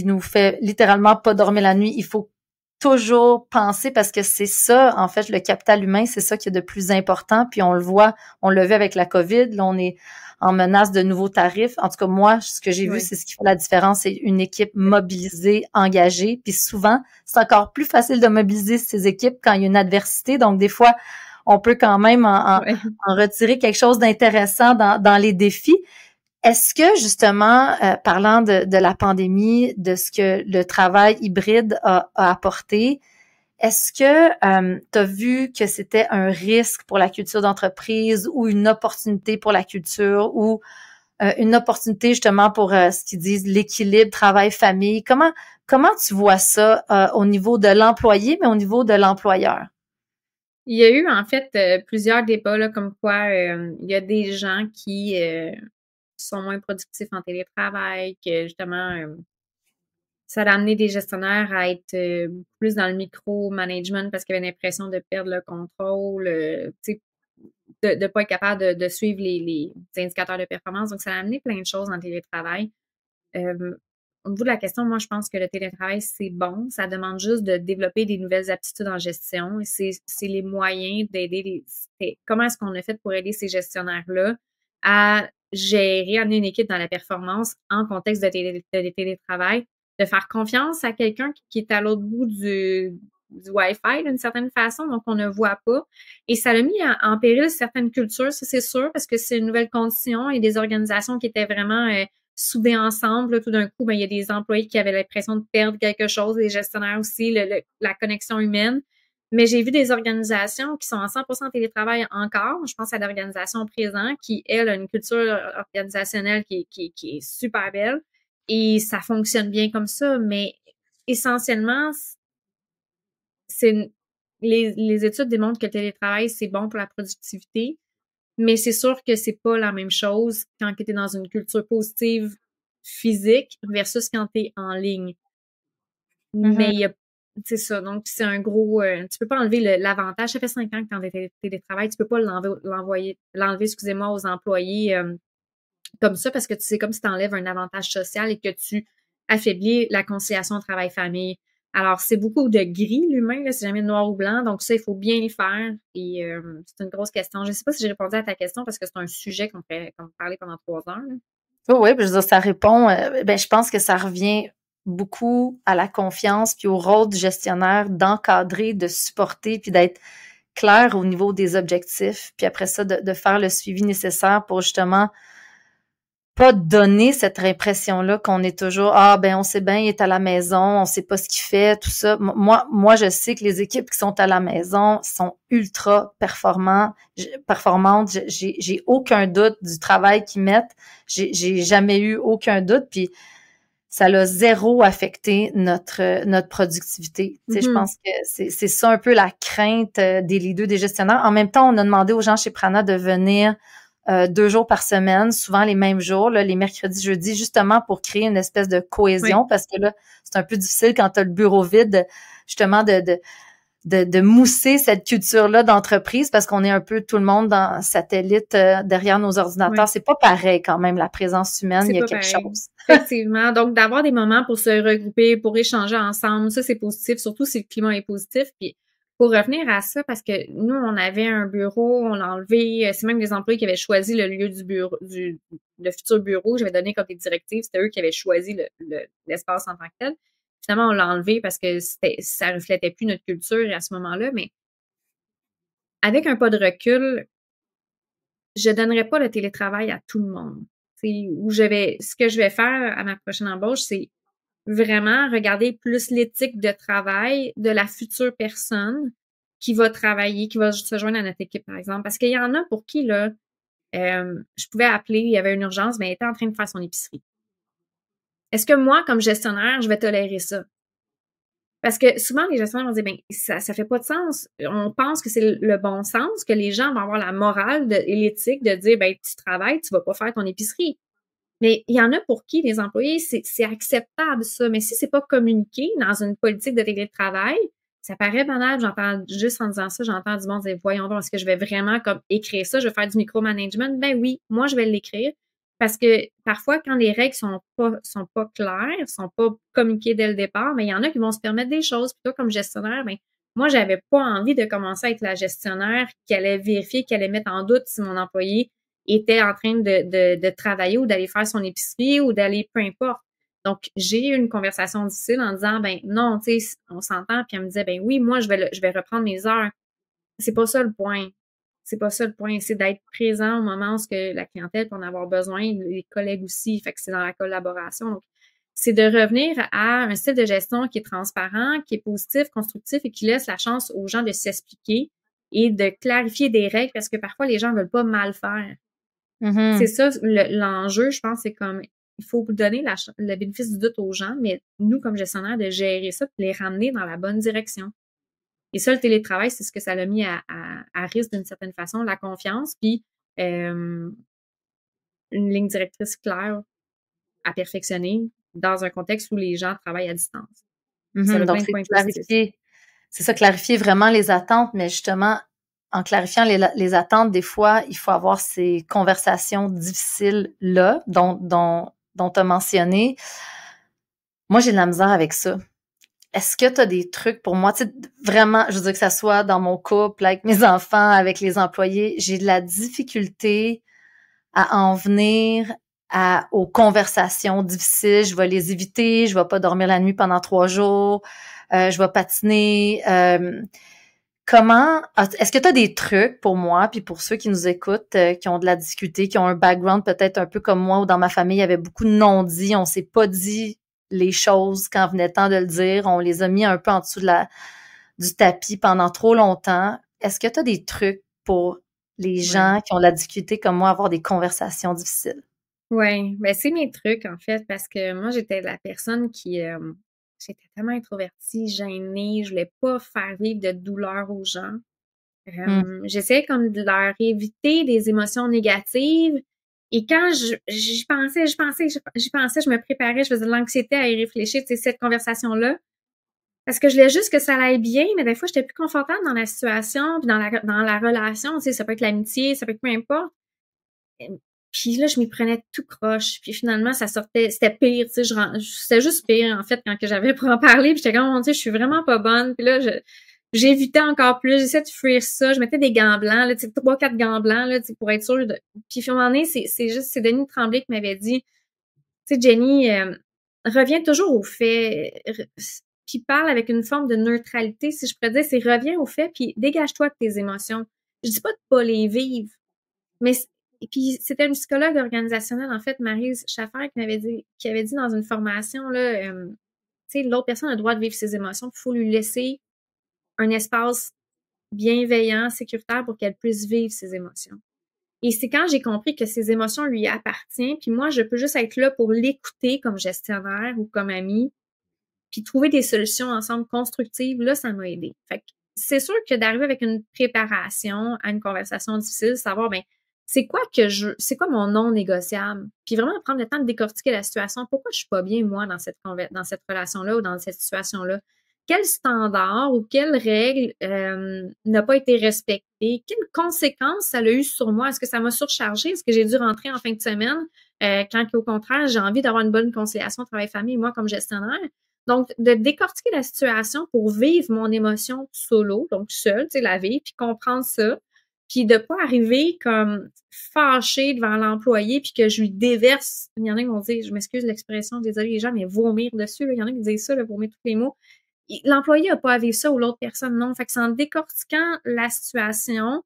nous fait littéralement pas dormir la nuit. Il faut toujours penser parce que c'est ça, en fait, le capital humain, c'est ça qui est de plus important. Puis on le voit, on l'a vu avec la COVID. Là, on est en menace de nouveaux tarifs. En tout cas, moi, ce que j'ai vu, c'est ce qui fait la différence, c'est une équipe mobilisée, engagée. Puis souvent, c'est encore plus facile de mobiliser ces équipes quand il y a une adversité. Donc, des fois, on peut quand même en retirer quelque chose d'intéressant dans les défis. Est-ce que, justement, parlant de la pandémie, de ce que le travail hybride a apporté, est-ce que tu as vu que c'était un risque pour la culture d'entreprise ou une opportunité pour la culture ou une opportunité justement pour ce qu'ils disent l'équilibre travail-famille? Comment tu vois ça au niveau de l'employé, mais au niveau de l'employeur? Il y a eu en fait plusieurs débats là, comme quoi il y a des gens qui sont moins productifs en télétravail, que justement ça a amené des gestionnaires à être plus dans le micro-management parce qu'ils avaient l'impression de perdre le contrôle, de ne pas être capable de suivre les indicateurs de performance. Donc, ça a amené plein de choses dans le télétravail. Au niveau de la question, moi, je pense que le télétravail, c'est bon. Ça demande juste de développer des nouvelles aptitudes en gestion. Et c'est les moyens d'aider comment est-ce qu'on a fait pour aider ces gestionnaires-là à gérer, amener une équipe dans la performance en contexte de télétravail, de faire confiance à quelqu'un qui est à l'autre bout du Wi-Fi d'une certaine façon, donc on ne voit pas. Et ça a mis en péril certaines cultures, ça c'est sûr, parce que c'est une nouvelle condition et des organisations qui étaient vraiment soudés ensemble. Là, tout d'un coup, il y a des employés qui avaient l'impression de perdre quelque chose, des gestionnaires aussi, la connexion humaine. Mais j'ai vu des organisations qui sont en 100% télétravail encore. Je pense à l'organisation présent qui, elle, a une culture organisationnelle qui est super belle. Et ça fonctionne bien comme ça. Mais essentiellement, les études démontrent que le télétravail, c'est bon pour la productivité. Mais c'est sûr que c'est pas la même chose quand tu es dans une culture positive physique versus quand tu es en ligne. Mais c'est ça. Donc, c'est un gros... tu peux pas enlever l'avantage. Ça fait 5 ans que tu es en télétravail. Tu peux pas l'enlever, excusez-moi, aux employés comme ça parce que c'est comme si tu enlèves un avantage social et que tu affaiblis la conciliation travail-famille. Alors, c'est beaucoup de gris, l'humain, là, c'est jamais noir ou blanc. Donc, ça, il faut bien le faire. Et c'est une grosse question. Je ne sais pas si j'ai répondu à ta question parce que c'est un sujet qu'on peut parler pendant 3 heures. Là. Oui, je veux dire, ça répond. Je pense que ça revient beaucoup à la confiance puis au rôle du gestionnaire d'encadrer, de supporter puis d'être clair au niveau des objectifs. Puis après ça, de faire le suivi nécessaire pour justement pas donner cette impression-là qu'on est toujours on sait bien, il est à la maison, on sait pas ce qu'il fait, tout ça. Moi, je sais que les équipes qui sont à la maison sont ultra performantes. J'ai aucun doute du travail qu'ils mettent. J'ai jamais eu aucun doute. Puis ça l'a zéro affecté notre productivité. Tu sais, je pense que c'est ça un peu la crainte des leaders, des gestionnaires. En même temps, on a demandé aux gens chez Prana de venir 2 jours par semaine, souvent les mêmes jours, là, les mercredis, jeudis, justement pour créer une espèce de cohésion, parce que là, c'est un peu difficile quand tu as le bureau vide, justement, de mousser cette culture-là d'entreprise, parce qu'on est un peu tout le monde dans satellite derrière nos ordinateurs. C'est pas pareil quand même, la présence humaine, il y a quelque chose. Effectivement. Donc, d'avoir des moments pour se regrouper, pour échanger ensemble, ça, c'est positif, surtout si le climat est positif. Puis, pour revenir à ça, parce que nous, on avait un bureau, on l'a enlevé, c'est même des employés qui avaient choisi le lieu du bureau, le futur bureau, j'avais donné comme des directives, c'était eux qui avaient choisi l'espace en tant que tel. Finalement, on l'a enlevé parce que ça reflétait plus notre culture à ce moment-là, mais avec un pas de recul, je donnerais pas le télétravail à tout le monde. Ce que je vais faire à ma prochaine embauche, c'est vraiment regarder plus l'éthique de travail de la future personne qui va travailler, qui va se joindre à notre équipe, par exemple. Parce qu'il y en a pour qui, là, je pouvais appeler, il y avait une urgence, mais elle était en train de faire son épicerie. Est-ce que moi, comme gestionnaire, je vais tolérer ça? Parce que souvent, les gestionnaires vont dire, ben, ça fait pas de sens. On pense que c'est le bon sens, que les gens vont avoir la morale et l'éthique de dire, ben, tu travailles, tu vas pas faire ton épicerie. Mais il y en a pour qui les employés, c'est acceptable, ça. Mais si c'est pas communiqué dans une politique de télétravail, ça paraît banal. J'entends juste en disant ça, j'entends du monde dire, voyons donc, est-ce que je vais vraiment comme écrire ça? Je vais faire du micromanagement? Ben oui, moi, je vais l'écrire. Parce que parfois, quand les règles sont pas claires, sont pas communiquées dès le départ, mais il y en a qui vont se permettre des choses. Puis toi, comme gestionnaire, ben, moi, j'avais pas envie de commencer à être la gestionnaire qui allait vérifier, qui allait mettre en doute si mon employé était en train de travailler ou d'aller faire son épicerie ou d'aller peu importe. Donc, j'ai eu une conversation difficile en disant, ben non, tu sais, on s'entend. Puis elle me disait, ben oui, moi, je vais reprendre mes heures. C'est pas ça le point. C'est pas ça le point. C'est d'être présent au moment où que la clientèle peut en avoir besoin, les collègues aussi. Fait que c'est dans la collaboration. Donc, c'est de revenir à un style de gestion qui est transparent, qui est positif, constructif et qui laisse la chance aux gens de s'expliquer et de clarifier des règles parce que parfois les gens veulent pas mal faire. Mm-hmm. C'est ça, l'enjeu, je pense, c'est comme, il faut donner le bénéfice du doute aux gens, mais nous, comme gestionnaire, de gérer ça, de les ramener dans la bonne direction. Et ça, le télétravail, c'est ce que ça l'a mis à risque d'une certaine façon, la confiance, puis une ligne directrice claire à perfectionner dans un contexte où les gens travaillent à distance. Ça a Donc, plein de points positifs. C'est ça, clarifier vraiment les attentes, mais justement, en clarifiant les attentes, des fois, il faut avoir ces conversations difficiles-là dont tu as mentionné. Moi, j'ai de la misère avec ça. Est-ce que tu as des trucs pour moi? Tu sais, vraiment, je veux dire que ça soit dans mon couple, avec mes enfants, avec les employés, j'ai de la difficulté à en venir aux conversations difficiles. Je vais les éviter, je vais pas dormir la nuit pendant 3 jours, je vais patiner. Est-ce que tu as des trucs pour moi, puis pour ceux qui nous écoutent, qui ont de la difficulté, qui ont un background peut-être un peu comme moi, ou dans ma famille, il y avait beaucoup de non-dits, on s'est pas dit les choses quand venait temps de le dire, on les a mis un peu en dessous du tapis pendant trop longtemps. Est-ce que tu as des trucs pour les gens qui ont de la difficulté comme moi à avoir des conversations difficiles? Oui, ben c'est mes trucs en fait, parce que moi, j'étais la personne qui... j'étais tellement introvertie, gênée, je voulais pas faire vivre de douleur aux gens. J'essayais comme de leur éviter des émotions négatives. Et quand j'y pensais, je me préparais, je faisais de l'anxiété à y réfléchir, tu sais, cette conversation-là. Parce que je voulais juste que ça aille bien, mais des fois, j'étais plus confortable dans la situation, puis dans la relation, tu sais, ça peut être l'amitié, ça peut être peu importe. Puis là, je m'y prenais tout croche. Puis finalement, ça sortait, c'était pire, tu sais, c'était juste pire, en fait, quand que j'avais pour en parler. Puis j'étais comme, mon Dieu, je suis vraiment pas bonne. Puis là, j'évitais encore plus, j'essayais de fuir ça. Je mettais des gants blancs, là, tu sais, 3-4 gants blancs, là, tu sais, pour être sûre de... Puis à un moment donné, c'est Denis Tremblay qui m'avait dit, tu sais, Jenny, reviens toujours aux faits, puis parle avec une forme de neutralité, si je pourrais dire, c'est reviens aux faits, puis dégage-toi de tes émotions. Je dis pas de pas les vivre, mais et puis c'était une psychologue organisationnelle, en fait, Maryse Schaffer, qui avait dit dans une formation, là, tu sais, l'autre personne a le droit de vivre ses émotions, il faut lui laisser un espace bienveillant, sécuritaire pour qu'elle puisse vivre ses émotions. Et c'est quand j'ai compris que ces émotions lui appartiennent, puis moi, je peux juste être là pour l'écouter comme gestionnaire ou comme amie, puis trouver des solutions ensemble constructives, là, ça m'a aidé. Fait que c'est sûr que d'arriver avec une préparation à une conversation difficile, savoir, ben, c'est quoi mon non négociable? Puis vraiment prendre le temps de décortiquer la situation. Pourquoi je suis pas bien, moi, dans cette relation-là ou dans cette situation-là? Quel standard ou quelle règle n'a pas été respectée? Quelles conséquences ça a eu sur moi? Est-ce que ça m'a surchargé? Est-ce que j'ai dû rentrer en fin de semaine quand au contraire, j'ai envie d'avoir une bonne conciliation travail-famille, moi, comme gestionnaire? Donc, de décortiquer la situation pour vivre mon émotion solo, donc seule, tu sais, la vivre, puis comprendre ça, puis de pas arriver comme fâchée devant l'employé, puis que je lui déverse. Il y en a qui vont dire, je m'excuse l'expression, désolé les gens, mais vomir dessus, là. Il y en a qui disent ça, là, vomir tous les mots. L'employé n'a pas à vivre ça ou l'autre personne, non. Fait que c'est en décortiquant la situation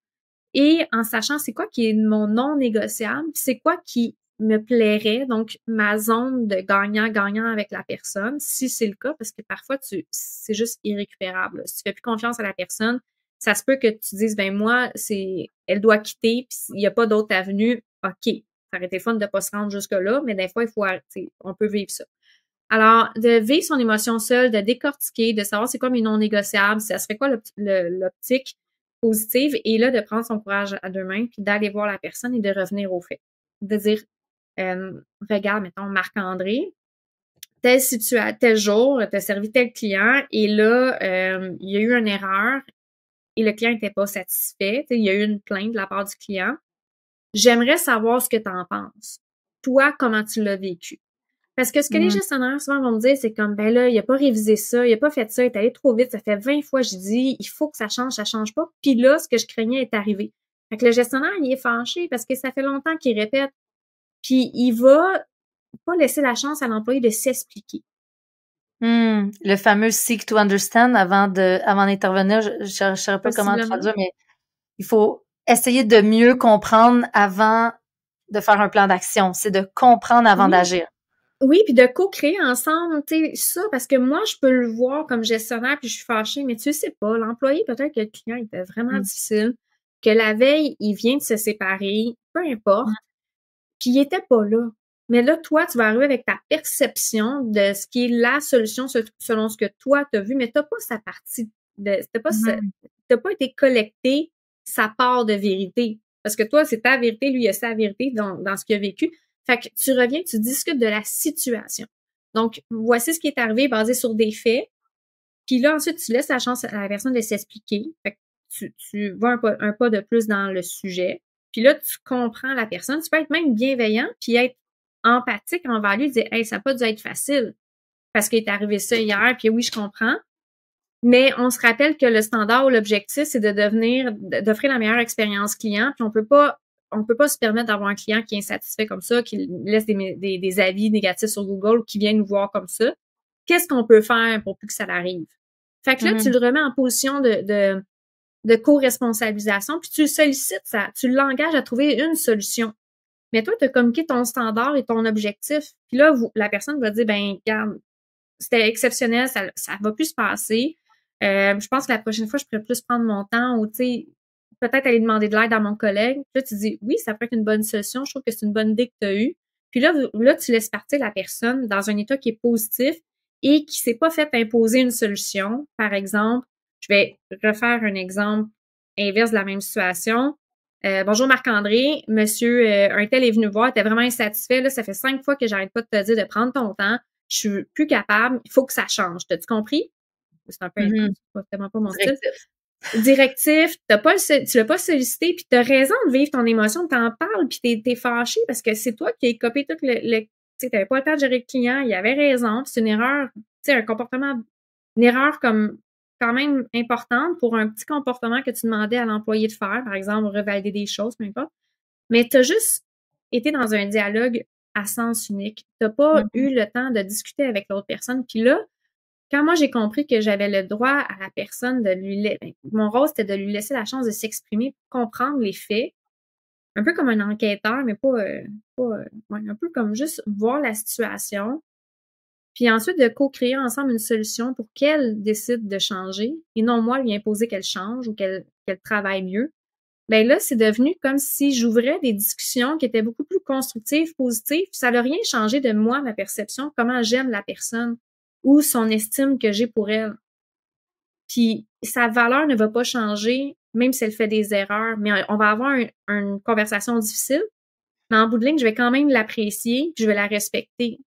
et en sachant c'est quoi qui est mon non négociable, puis c'est quoi qui me plairait, donc ma zone de gagnant-gagnant avec la personne, si c'est le cas, parce que parfois, c'est juste irrécupérable. Si tu fais plus confiance à la personne, ça se peut que tu dises, ben moi, elle doit quitter, puis il n'y a pas d'autre avenue. OK, ça aurait été fun de pas se rendre jusque-là, mais des fois, on peut vivre ça. Alors, de vivre son émotion seule, de décortiquer, de savoir c'est quoi mes non négociables, ça serait quoi l'optique positive, et là, de prendre son courage à deux mains, puis d'aller voir la personne et de revenir au fait. De dire, regarde, mettons, Marc-André, tel jour, t'as servi tel client, et là, il y a eu une erreur, et le client n'était pas satisfait. Il y a eu une plainte de la part du client. J'aimerais savoir ce que tu en penses. Toi, comment tu l'as vécu? Parce que ce que les gestionnaires souvent vont me dire, c'est comme, ben là, il a pas révisé ça, il a pas fait ça, il est allé trop vite, ça fait 20 fois, j'ai dit, il faut que ça change pas. Puis là, ce que je craignais est arrivé. Fait que le gestionnaire, il est fâché parce que ça fait longtemps qu'il répète. Puis il va pas laisser la chance à l'employé de s'expliquer. Le fameux seek to understand avant d'intervenir, je ne saurais pas comment traduire, mais il faut essayer de mieux comprendre avant de faire un plan d'action. C'est de comprendre avant d'agir. Oui, puis de co-créer ensemble, tu sais, ça, parce que moi, je peux le voir comme gestionnaire, puis je suis fâchée, mais tu sais pas, l'employé, peut-être que le client était vraiment difficile, que la veille, il vient de se séparer, peu importe, puis il était pas là. Mais là, toi, tu vas arriver avec ta perception de ce qui est la solution selon ce que toi, t'as vu, mais t'as pas sa partie, t'as pas été collecté sa part de vérité. Parce que toi, c'est ta vérité, lui, il a sa vérité dans ce qu'il a vécu. Fait que tu reviens, tu discutes de la situation. Donc, voici ce qui est arrivé basé sur des faits. Puis là, ensuite, tu laisses la chance à la personne de s'expliquer. Fait que tu vas un pas de plus dans le sujet. Puis là, tu comprends la personne. Tu peux être même bienveillant puis être empathique envers lui, dire « Hey, ça n'a pas dû être facile parce qu'il est arrivé ça hier. » Puis oui, je comprends. Mais on se rappelle que le standard ou l'objectif, c'est d'offrir la meilleure expérience client. Puis on peut pas se permettre d'avoir un client qui est insatisfait comme ça, qui laisse des avis négatifs sur Google ou qui vient nous voir comme ça. Qu'est-ce qu'on peut faire pour plus que ça l'arrive? Fait que là, tu le remets en position de co-responsabilisation, puis tu le sollicites, tu l'engages à trouver une solution. Mais toi, tu as communiqué ton standard et ton objectif. Puis là, la personne va dire, ben, regarde, c'était exceptionnel, ça va plus se passer. Je pense que la prochaine fois, je pourrais plus prendre mon temps ou, tu sais, peut-être aller demander de l'aide à mon collègue. Puis là, tu dis, oui, ça peut être une bonne solution. Je trouve que c'est une bonne idée que tu as eue. Puis là, tu laisses partir la personne dans un état qui est positif et qui s'est pas fait imposer une solution. Par exemple, je vais refaire un exemple inverse de la même situation. Bonjour Marc-André, monsieur un tel est venu me voir, était vraiment insatisfait. Là, ça fait 5 fois que j'arrête pas de te dire de prendre ton temps. Je suis plus capable. Il faut que ça change. T'as-tu compris? C'est un peu tellement pas mon style. Directif, tu l'as pas sollicité, puis t'as raison de vivre ton émotion, t'en parles, puis t'es fâché parce que c'est toi qui as copié tout tu sais, t'avais pas le temps de gérer le client, il avait raison, c'est une erreur, tu sais, une erreur comme quand même importante pour un petit comportement que tu demandais à l'employé de faire, par exemple, revalider des choses, peu importe. Mais t'as juste été dans un dialogue à sens unique. T'as pas eu le temps de discuter avec l'autre personne, puis là, quand moi, j'ai compris que j'avais le droit à la personne mon rôle, c'était de lui laisser la chance de s'exprimer, comprendre les faits, un peu comme un enquêteur, mais un peu comme juste voir la situation, puis ensuite de co-créer ensemble une solution pour qu'elle décide de changer, et non moi lui imposer qu'elle change ou qu'elle travaille mieux. Ben là, c'est devenu comme si j'ouvrais des discussions qui étaient beaucoup plus constructives, positives, puis ça n'a rien changé de moi, ma perception, comment j'aime la personne, ou son estime que j'ai pour elle. Puis sa valeur ne va pas changer, même si elle fait des erreurs, mais on va avoir une conversation difficile, mais en bout de ligne, je vais quand même l'apprécier, puis je vais la respecter.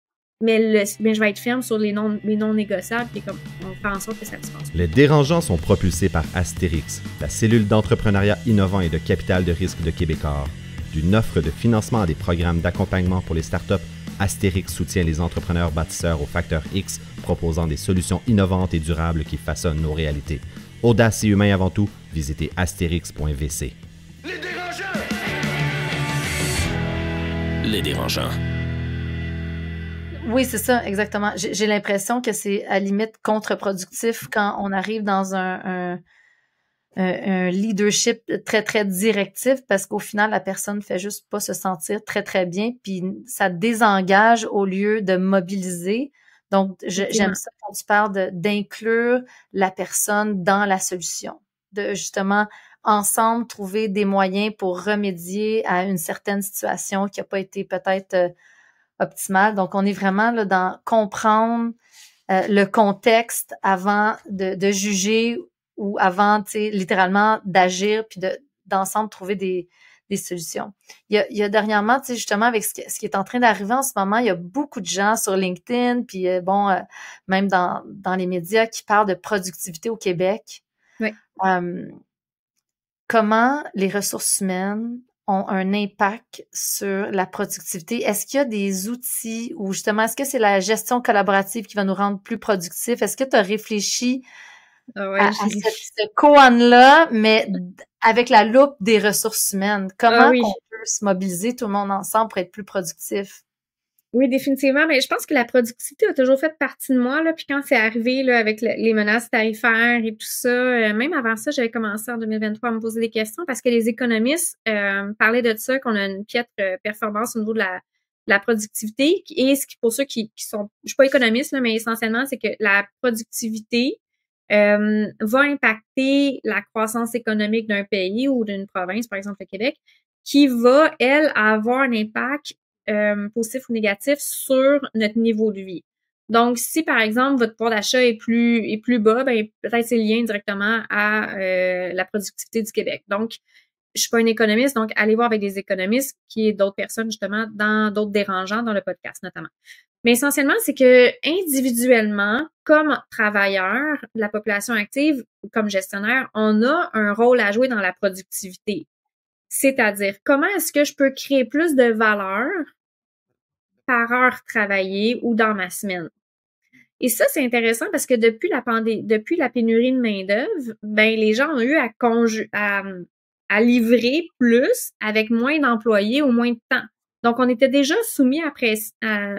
Mais je vais être ferme sur les non négociables, puis comme on fait en sorte que ça se passe. Les dérangeants sont propulsés par Astérix, la cellule d'entrepreneuriat innovant et de capital de risque de Québecor. D'une offre de financement à des programmes d'accompagnement pour les startups, Astérix soutient les entrepreneurs bâtisseurs au facteur X, proposant des solutions innovantes et durables qui façonnent nos réalités. Audace et humain avant tout, visitez astérix.vc. Les dérangeants! Les dérangeants. Oui, c'est ça, exactement. J'ai l'impression que c'est à la limite contre-productif quand on arrive dans un leadership très, très directif parce qu'au final, la personne fait juste pas se sentir très, très bien, puis ça désengage au lieu de mobiliser. Donc, j'aime ça quand tu parles d'inclure la personne dans la solution, de justement, ensemble, trouver des moyens pour remédier à une certaine situation qui n'a pas été peut-être optimale. Donc, on est vraiment là dans comprendre le contexte avant de juger ou avant, tu sais, littéralement d'agir puis d'ensemble trouver des solutions. Il y a dernièrement, tu sais, justement, avec ce qui est en train d'arriver en ce moment, il y a beaucoup de gens sur LinkedIn puis même dans les médias qui parlent de productivité au Québec. Oui. Comment les ressources humaines ont un impact sur la productivité? Est-ce qu'il y a des outils ou justement, est-ce que c'est la gestion collaborative qui va nous rendre plus productifs? Est-ce que tu as réfléchi à ce koan-là, mais avec la loupe des ressources humaines? Comment on peut se mobiliser tout le monde ensemble pour être plus productif? Oui, définitivement. Mais je pense que la productivité a toujours fait partie de moi, là. Puis quand c'est arrivé, là, avec les menaces tarifaires et tout ça, même avant ça, j'avais commencé en 2023 à me poser des questions parce que les économistes parlaient de ça, qu'on a une piètre performance au niveau de la productivité. Et pour ceux qui sont, je suis pas économiste, là, mais essentiellement, c'est que la productivité va impacter la croissance économique d'un pays ou d'une province, par exemple le Québec, qui va, elle, avoir un impact positif ou négatif sur notre niveau de vie. Donc, si par exemple votre pouvoir d'achat est plus bas, ben peut-être c'est lié directement à la productivité du Québec. Donc, je suis pas une économiste, donc allez voir avec des économistes qui est d'autres personnes justement dans d'autres dérangeants dans le podcast notamment. Mais essentiellement, c'est que individuellement, comme travailleur de la population active ou comme gestionnaire, on a un rôle à jouer dans la productivité. C'est-à-dire, comment est-ce que je peux créer plus de valeur par heure travaillée ou dans ma semaine? Et ça, c'est intéressant parce que depuis la pénurie de main-d'œuvre, ben, les gens ont eu à livrer plus avec moins d'employés ou moins de temps. Donc, on était déjà soumis à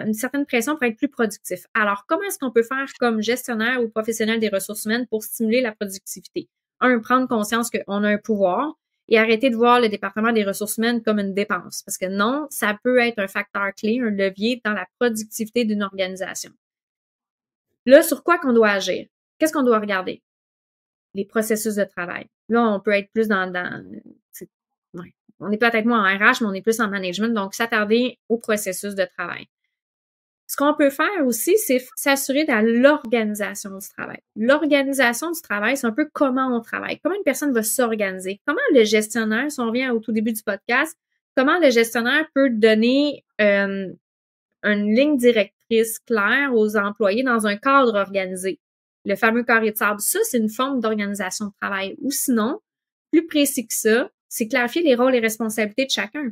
une certaine pression pour être plus productif. Alors, comment est-ce qu'on peut faire comme gestionnaire ou professionnel des ressources humaines pour stimuler la productivité? Prendre conscience qu'on a un pouvoir et arrêter de voir le département des ressources humaines comme une dépense. Parce que non, ça peut être un facteur clé, un levier dans la productivité d'une organisation. Là, sur quoi qu'on doit agir? Qu'est-ce qu'on doit regarder? Les processus de travail. Là, on peut être plus ouais. On est peut-être moins en RH, mais on est plus en management, donc s'attarder au processus de travail. Ce qu'on peut faire aussi, c'est s'assurer de l'organisation du travail. L'organisation du travail, c'est un peu comment on travaille, comment une personne va s'organiser, comment le gestionnaire, si on revient au tout début du podcast, comment le gestionnaire peut donner une ligne directrice claire aux employés dans un cadre organisé. Le fameux carré de sable, ça, c'est une forme d'organisation de travail. Ou sinon, plus précis que ça, c'est clarifier les rôles et responsabilités de chacun.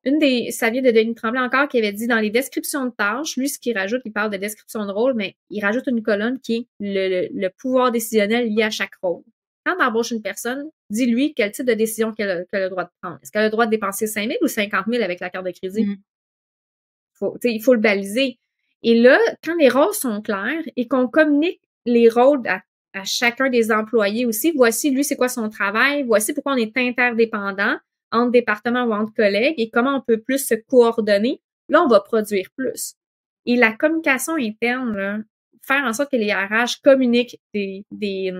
Ça vient de Denis Tremblay encore qui avait dit dans les descriptions de tâches, lui, ce qu'il rajoute, il parle de description de rôle, mais il rajoute une colonne qui est le pouvoir décisionnel lié à chaque rôle. Quand tu embauches une personne, dis-lui quel type de décision qu'elle a le droit de prendre. Est-ce qu'elle a le droit de dépenser 5 000 ou 50 000 avec la carte de crédit? Il faut le baliser. Et là, quand les rôles sont clairs et qu'on communique les rôles à chacun des employés aussi, voici lui, c'est quoi son travail, voici pourquoi on est interdépendant entre départements ou entre collègues et comment on peut plus se coordonner, là, on va produire plus. Et la communication interne, là, faire en sorte que les RH communiquent des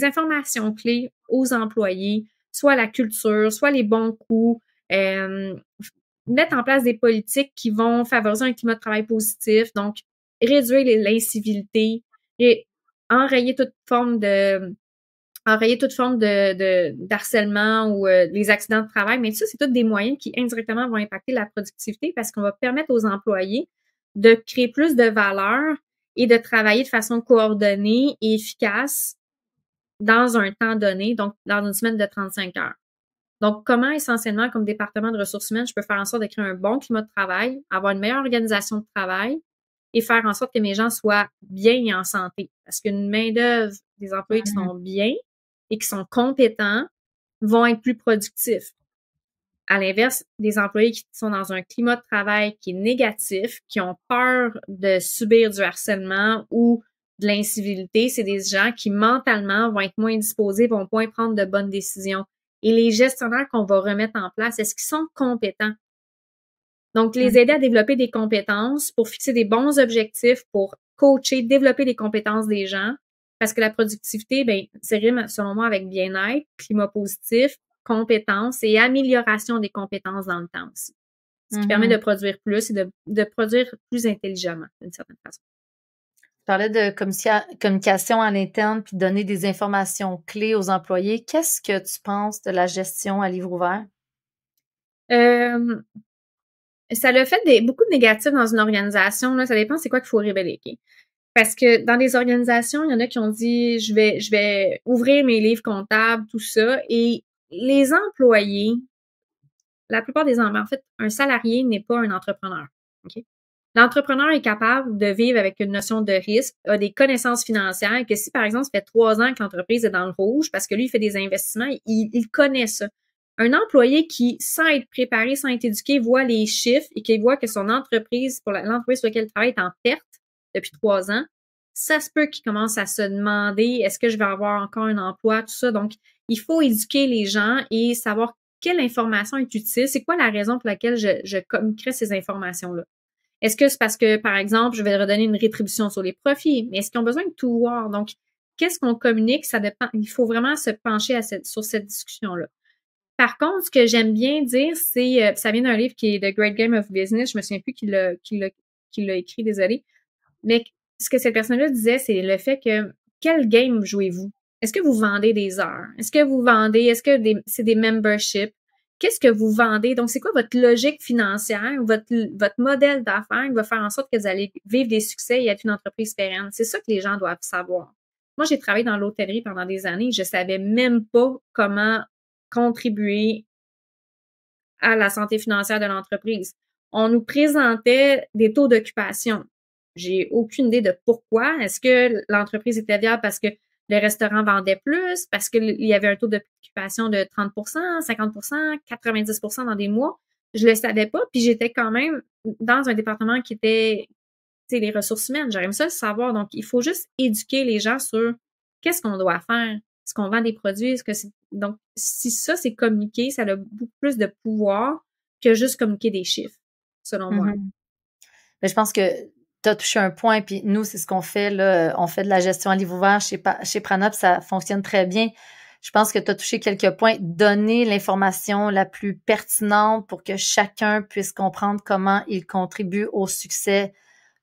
informations clés aux employés, soit la culture, soit les bons coups, mettre en place des politiques qui vont favoriser un climat de travail positif, donc réduire l'incivilité et enrayer toute forme de d'harcèlement ou les accidents de travail. Mais ça, c'est tous des moyens qui indirectement vont impacter la productivité parce qu'on va permettre aux employés de créer plus de valeur et de travailler de façon coordonnée et efficace dans un temps donné, donc dans une semaine de 35 heures. Donc, comment essentiellement, comme département de ressources humaines, je peux faire en sorte de créer un bon climat de travail, avoir une meilleure organisation de travail et faire en sorte que mes gens soient bien et en santé. Parce qu'une main-d'œuvre, des employés qui sont bien et qui sont compétents vont être plus productifs. À l'inverse, des employés qui sont dans un climat de travail qui est négatif, qui ont peur de subir du harcèlement ou de l'incivilité, c'est des gens qui mentalement vont être moins disposés, vont moins prendre de bonnes décisions. Et les gestionnaires qu'on va remettre en place, est-ce qu'ils sont compétents? Donc, les aider à développer des compétences pour fixer des bons objectifs, pour coacher, développer les compétences des gens. Parce que la productivité, ben, c'est rime, selon moi, avec bien-être, climat positif, compétences et amélioration des compétences dans le temps aussi. Ce qui permet de produire plus et de produire plus intelligemment, d'une certaine façon. Tu parlais de communication à l'interne puis donner des informations clés aux employés. Qu'est-ce que tu penses de la gestion à livre ouvert? Ça l'a fait beaucoup de négatifs dans une organisation. Là, ça dépend c'est quoi qu'il faut révéler. Okay? Parce que dans des organisations, il y en a qui ont dit je vais ouvrir mes livres comptables, tout ça. Et les employés, la plupart des employés, en fait, un salarié n'est pas un entrepreneur. Okay? L'entrepreneur est capable de vivre avec une notion de risque, a des connaissances financières, et que si, par exemple, ça fait 3 ans que l'entreprise est dans le rouge parce que lui, il fait des investissements, il connaît ça. Un employé qui, sans être préparé, sans être éduqué, voit les chiffres et qui voit que son entreprise, pour l'entreprise sur laquelle il travaille, est en perte depuis 3 ans, ça se peut qu'il commence à se demander est-ce que je vais avoir encore un emploi, tout ça. Donc, il faut éduquer les gens et savoir quelle information est utile, c'est quoi la raison pour laquelle je communiquerai ces informations-là. Est-ce que c'est parce que, par exemple, je vais redonner une rétribution sur les profits, mais est-ce qu'ils ont besoin de tout voir? Donc, qu'est-ce qu'on communique? Ça dépend. Il faut vraiment se pencher sur cette discussion-là. Par contre, ce que j'aime bien dire, c'est, ça vient d'un livre qui est The Great Game of Business, je me souviens plus qui l'a écrit, désolé, mais ce que cette personne-là disait, c'est le fait que, quel game jouez-vous? Est-ce que vous vendez des heures? Est-ce que c'est des memberships? Qu'est-ce que vous vendez? Donc, c'est quoi votre logique financière, votre modèle d'affaires qui va faire en sorte que vous allez vivre des succès et être une entreprise pérenne? C'est ça que les gens doivent savoir. Moi, j'ai travaillé dans l'hôtellerie pendant des années et je savais même pas comment contribuer à la santé financière de l'entreprise. On nous présentait des taux d'occupation. J'ai aucune idée de pourquoi. Est-ce que l'entreprise était viable parce que le restaurant vendait plus, parce qu'il y avait un taux d'occupation de 30%, 50%, 90% dans des mois? Je le savais pas, puis j'étais quand même dans un département qui était, tu sais, les ressources humaines. J'aurais aimé ça le savoir. Donc, il faut juste éduquer les gens sur qu'est-ce qu'on doit faire. Est-ce qu'on vend des produits? Donc, si ça, c'est communiqué, ça a beaucoup plus de pouvoir que juste communiquer des chiffres, selon moi. Mais je pense que tu as touché un point, puis nous, c'est ce qu'on fait, là. On fait de la gestion à livre ouvert chez Prana, puis ça fonctionne très bien. Je pense que tu as touché quelques points. Donner l'information la plus pertinente pour que chacun puisse comprendre comment il contribue au succès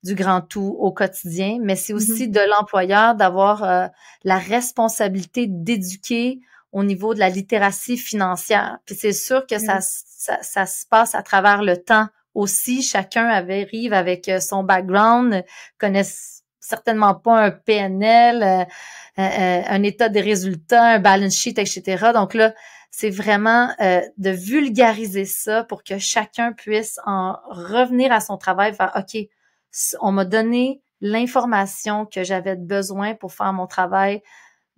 du grand tout au quotidien, mais c'est aussi de l'employeur d'avoir la responsabilité d'éduquer au niveau de la littératie financière. Puis c'est sûr que ça se passe à travers le temps aussi. Chacun arrive avec son background, connaît certainement pas un PNL, un état des résultats, un balance sheet, etc. Donc là, c'est vraiment de vulgariser ça pour que chacun puisse en revenir à son travail, faire OK, on m'a donné l'information que j'avais besoin pour faire mon travail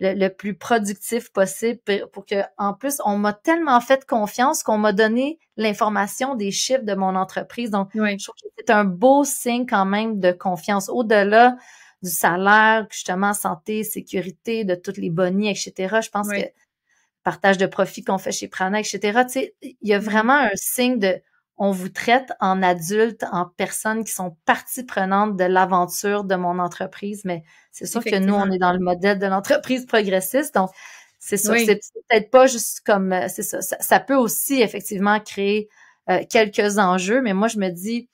le plus productif possible pour que, en plus, on m'a tellement fait confiance qu'on m'a donné l'information des chiffres de mon entreprise. Donc, je trouve que c'est un beau signe quand même de confiance. Au-delà du salaire, justement, santé, sécurité, de toutes les bonnies, etc. Je pense que partage de profit qu'on fait chez Prana, etc. Tu sais, il y a vraiment un signe de on vous traite en adultes, en personnes qui sont partie prenante de l'aventure de mon entreprise, mais c'est sûr que nous, on est dans le modèle de l'entreprise progressiste, donc c'est sûr, c'est peut-être pas juste comme, c'est ça, ça peut aussi effectivement créer quelques enjeux, mais moi, je me dis,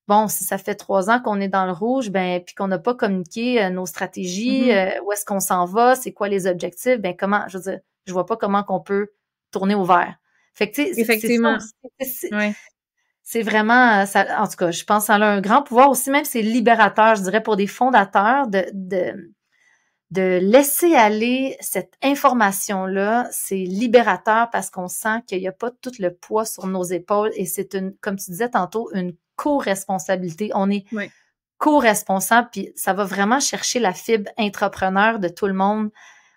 bon, si ça fait 3 ans qu'on est dans le rouge, ben puis qu'on n'a pas communiqué nos stratégies, où est-ce qu'on s'en va, c'est quoi les objectifs, ben comment, je veux dire, je vois pas comment qu'on peut tourner au vert. Fait que, tu sais, effectivement, c'est vraiment, ça, en tout cas, je pense que ça a un grand pouvoir aussi, même c'est libérateur, je dirais, pour des fondateurs de laisser aller cette information-là, c'est libérateur parce qu'on sent qu'il n'y a pas tout le poids sur nos épaules et c'est comme tu disais tantôt, une co-responsabilité. On est co-responsable puis ça va vraiment chercher la fibre intrapreneur de tout le monde.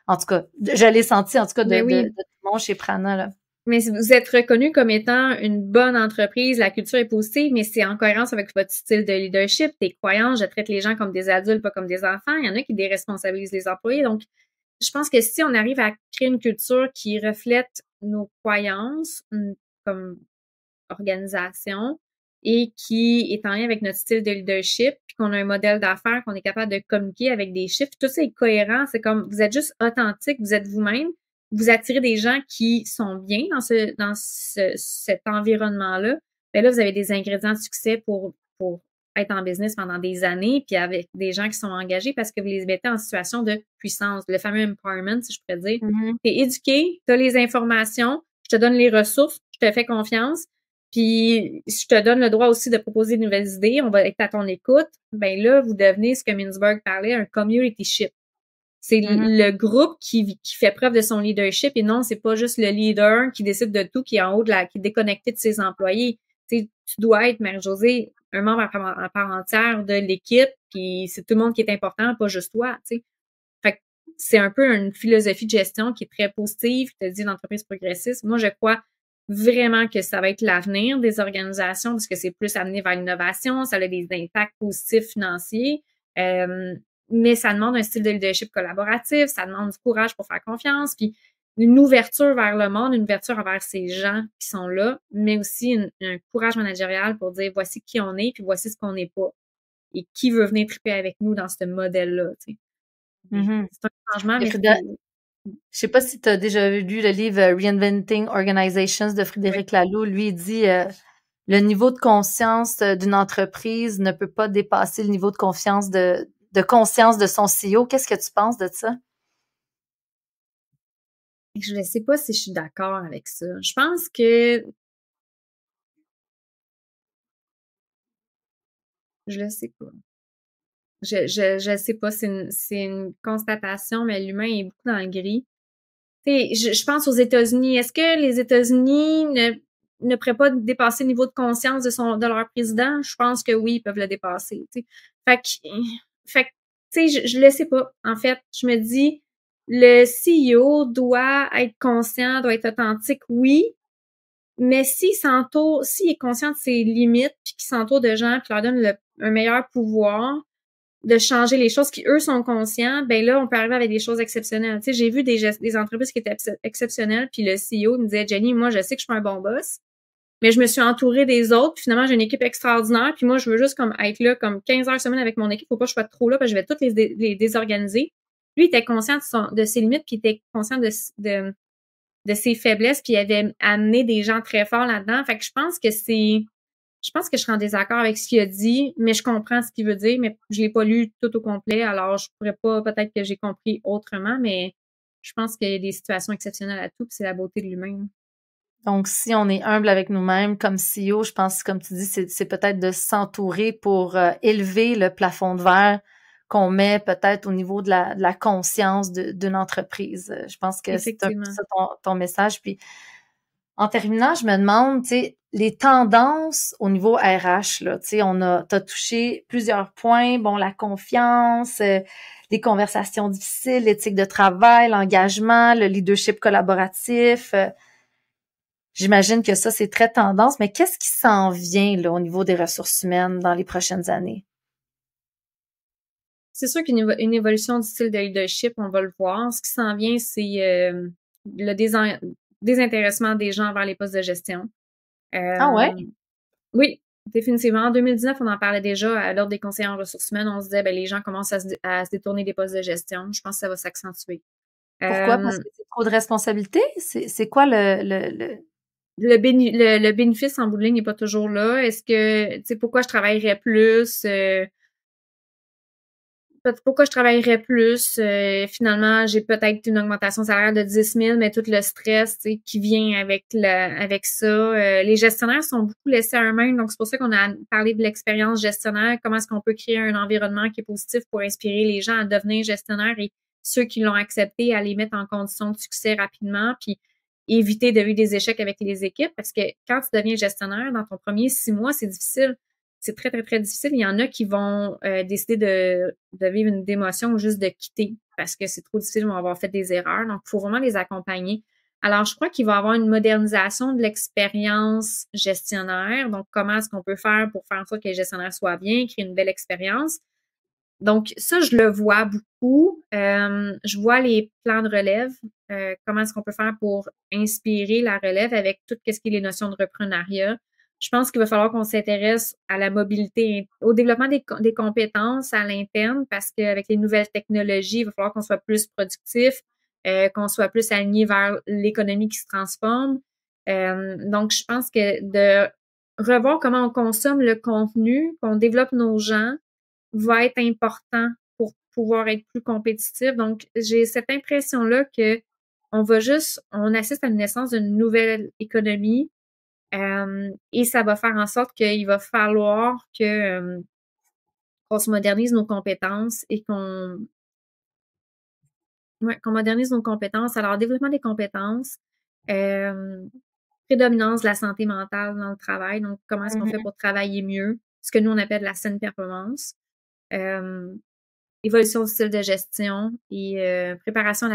En tout cas, je l'ai senti, en tout cas, de tout le monde chez Prana, là. Mais vous êtes reconnu comme étant une bonne entreprise, la culture est positive, mais c'est en cohérence avec votre style de leadership, tes croyances, je traite les gens comme des adultes, pas comme des enfants. Il y en a qui déresponsabilisent les employés. Donc, je pense que si on arrive à créer une culture qui reflète nos croyances comme organisation et qui est en lien avec notre style de leadership, puis qu'on a un modèle d'affaires, qu'on est capable de communiquer avec des chiffres, tout ça est cohérent. C'est comme vous êtes juste authentique, vous êtes vous-même. Vous attirez des gens qui sont bien dans cet environnement-là. Ben là, vous avez des ingrédients de succès pour être en business pendant des années, puis avec des gens qui sont engagés parce que vous les mettez en situation de puissance, le fameux empowerment, si je pourrais dire. T'es éduqué, t'as les informations, je te donne les ressources, je te fais confiance, puis je te donne le droit aussi de proposer de nouvelles idées, on va être à ton écoute. Ben là, vous devenez ce que Mintzberg parlait, un community ship. C'est le groupe qui fait preuve de son leadership et non, c'est pas juste le leader qui décide de tout, qui est en haut qui est déconnecté de ses employés. Tu dois être, Marie-Josée, un membre à part entière de l'équipe, puis c'est tout le monde qui est important, pas juste toi, tu sais. Fait que c'est un peu une philosophie de gestion qui est très positive, qui te dit une entreprise progressiste. Moi, je crois vraiment que ça va être l'avenir des organisations parce que c'est plus amené vers l'innovation, ça a des impacts positifs financiers. Mais ça demande un style de leadership collaboratif, ça demande du courage pour faire confiance, puis une ouverture vers le monde, une ouverture envers ces gens qui sont là, mais aussi un courage managérial pour dire voici qui on est, puis voici ce qu'on n'est pas. Et qui veut venir triper avec nous dans ce modèle-là, tu sais. C'est un changement, mais je sais pas si tu as déjà lu le livre Reinventing Organizations de Frédéric Laloux. Lui, il dit le niveau de conscience d'une entreprise ne peut pas dépasser le niveau de confiance de conscience de son CEO. Qu'est-ce que tu penses de ça? Je ne sais pas si je suis d'accord avec ça. Je pense que je le sais pas. Je sais pas, c'est une constatation, mais l'humain est beaucoup dans le gris. Je pense aux États-Unis. Est-ce que les États-Unis ne pourraient pas dépasser le niveau de conscience de leur président? Je pense que oui, ils peuvent le dépasser. T'sais. Fait que tu sais, je le sais pas. En fait, je me dis, le CEO doit être conscient, doit être authentique, oui. Mais s'il est conscient de ses limites, puis qu'il s'entoure de gens qui leur donnent un meilleur pouvoir, de changer les choses qui, eux, sont conscients, ben là, on peut arriver avec des choses exceptionnelles. Tu sais, j'ai vu des entreprises qui étaient exceptionnelles, puis le CEO me disait, Jenny, moi, je sais que je suis un bon boss, mais je me suis entourée des autres, puis finalement, j'ai une équipe extraordinaire, puis moi, je veux juste comme être là comme 15 heures semaine avec mon équipe, faut pas que je sois trop là, parce que je vais toutes les désorganiser. Lui, il était conscient de ses limites, puis il était conscient de ses faiblesses, puis il avait amené des gens très forts là-dedans. Fait que je pense que je serais en désaccord avec ce qu'il a dit, mais je comprends ce qu'il veut dire, mais je l'ai pas lu tout au complet, alors je pourrais pas, peut-être que j'ai compris autrement, mais je pense qu'il y a des situations exceptionnelles à tout, puis c'est la beauté de l'humain. Donc, si on est humble avec nous-mêmes, comme CEO, je pense, comme tu dis, c'est peut-être de s'entourer pour élever le plafond de verre qu'on met peut-être au niveau de la conscience d'une entreprise. Je pense que c'est un peu ça ton message. Puis, en terminant, je me demande, tu sais, les tendances au niveau RH, là, tu sais, t'as touché plusieurs points, bon, la confiance, les conversations difficiles, l'éthique de travail, l'engagement, le leadership collaboratif. J'imagine que ça, c'est très tendance, mais qu'est-ce qui s'en vient, là, au niveau des ressources humaines dans les prochaines années? C'est sûr qu'une évolution du style de leadership, on va le voir. Ce qui s'en vient, c'est le désintéressement des gens vers les postes de gestion. Ah ouais? Oui, définitivement. En 2019, on en parlait déjà à l'ordre des conseillers en ressources humaines. On se disait, ben les gens commencent à se détourner des postes de gestion. Je pense que ça va s'accentuer. Pourquoi? Parce que c'est trop de responsabilités? C'est quoi le bénéfice en bout de ligne n'est pas toujours là. Est-ce que, tu sais, pourquoi je travaillerais plus? Pourquoi je travaillerais plus? Finalement, j'ai peut-être une augmentation salariale de 10 000, mais tout le stress qui vient avec ça. Les gestionnaires sont beaucoup laissés à eux-mêmes, donc c'est pour ça qu'on a parlé de l'expérience gestionnaire. Comment est-ce qu'on peut créer un environnement qui est positif pour inspirer les gens à devenir gestionnaires et ceux qui l'ont accepté à les mettre en condition de succès rapidement, puis éviter de vivre des échecs avec les équipes, parce que quand tu deviens gestionnaire, dans ton premier 6 mois, c'est difficile. C'est très, très, très difficile. Il y en a qui vont décider de vivre une démotion ou juste de quitter parce que c'est trop difficile, ils vont avoir fait des erreurs. Donc, il faut vraiment les accompagner Alors, je crois qu'il va y avoir une modernisation de l'expérience gestionnaire. Donc, comment est-ce qu'on peut faire pour faire en sorte que les gestionnaires soient bien, créer une belle expérience? Donc, ça, je le vois beaucoup. Je vois les plans de relève. Comment est-ce qu'on peut faire pour inspirer la relève avec tout ce qui est les notions de reprenariat. Je pense qu'il va falloir qu'on s'intéresse à la mobilité, au développement des compétences à l'interne, parce qu'avec les nouvelles technologies, il va falloir qu'on soit plus productif, qu'on soit plus aligné vers l'économie qui se transforme. Donc, je pense que de revoir comment on consomme le contenu, qu'on développe nos gens, va être important pour pouvoir être plus compétitif. Donc, j'ai cette impression-là que on assiste à une naissance d'une nouvelle économie et ça va faire en sorte qu'il va falloir qu'on se modernise nos compétences et qu'on modernise nos compétences. Alors, développement des compétences, prédominance de la santé mentale dans le travail. Donc, comment est-ce qu'on fait pour travailler mieux? Ce que nous, on appelle la saine performance. Évolution du style de gestion et préparation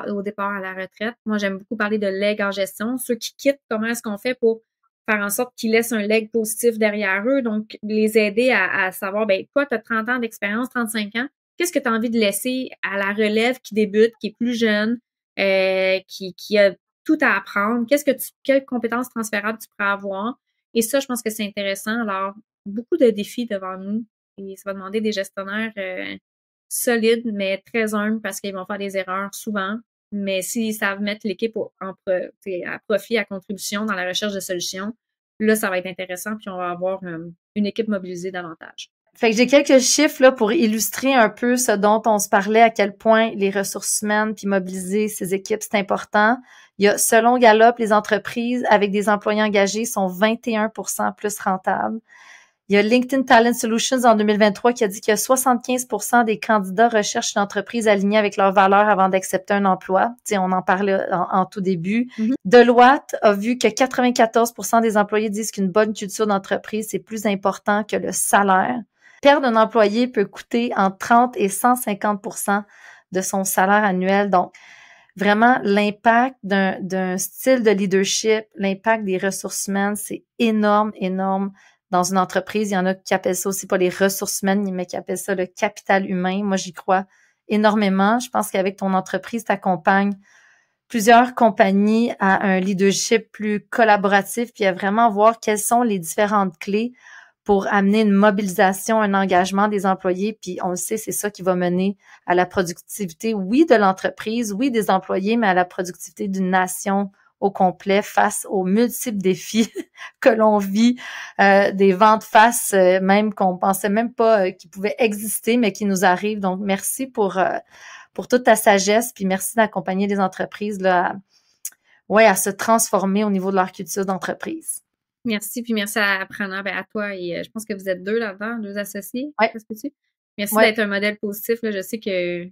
au départ à la retraite. Moi, j'aime beaucoup parler de leg en gestion. Ceux qui quittent, comment est-ce qu'on fait pour faire en sorte qu'ils laissent un leg positif derrière eux? Donc, les aider à savoir, ben toi, tu as 30 ans d'expérience, 35 ans. Qu'est-ce que tu as envie de laisser à la relève qui débute, qui est plus jeune, qui a tout à apprendre? Quelles compétences transférables tu pourrais avoir? Et ça, je pense que c'est intéressant. Alors, beaucoup de défis devant nous. Et ça va demander des gestionnaires solides, mais très humbles parce qu'ils vont faire des erreurs souvent. Mais s'ils savent mettre l'équipe à profit, à contribution dans la recherche de solutions, là, ça va être intéressant, puis on va avoir une équipe mobilisée davantage. Fait que j'ai quelques chiffres là pour illustrer un peu ce dont on se parlait, à quel point les ressources humaines puis mobiliser ces équipes, c'est important. Il y a, selon Gallup, les entreprises avec des employés engagés sont 21% plus rentables. Il y a LinkedIn Talent Solutions en 2023 qui a dit que 75% des candidats recherchent une entreprise alignée avec leurs valeurs avant d'accepter un emploi. Tu sais, on en parlait en tout début. Deloitte a vu que 94% des employés disent qu'une bonne culture d'entreprise, c'est plus important que le salaire. Perdre un employé peut coûter entre 30 et 150% de son salaire annuel. Donc, vraiment, l'impact d'un style de leadership, l'impact des ressources humaines, c'est énorme, énorme. Dans une entreprise, il y en a qui appellent ça aussi pas les ressources humaines, mais qui appellent ça le capital humain. Moi, j'y crois énormément. Je pense qu'avec ton entreprise, tu accompagnes plusieurs compagnies à un leadership plus collaboratif, puis à vraiment voir quelles sont les différentes clés pour amener une mobilisation, un engagement des employés. Puis on le sait, c'est ça qui va mener à la productivité, oui, de l'entreprise, oui, des employés, mais à la productivité d'une nation au complet face aux multiples défis que l'on vit, des vents de face même qu'on pensait même pas qu'ils pouvaient exister, mais qui nous arrivent. Donc, merci pour toute ta sagesse, puis merci d'accompagner les entreprises là, à se transformer au niveau de leur culture d'entreprise. Merci, puis merci à Prana, à toi, et je pense que vous êtes deux là-dedans, deux associés. Ouais. Merci d'être un modèle positif. Là. Je sais que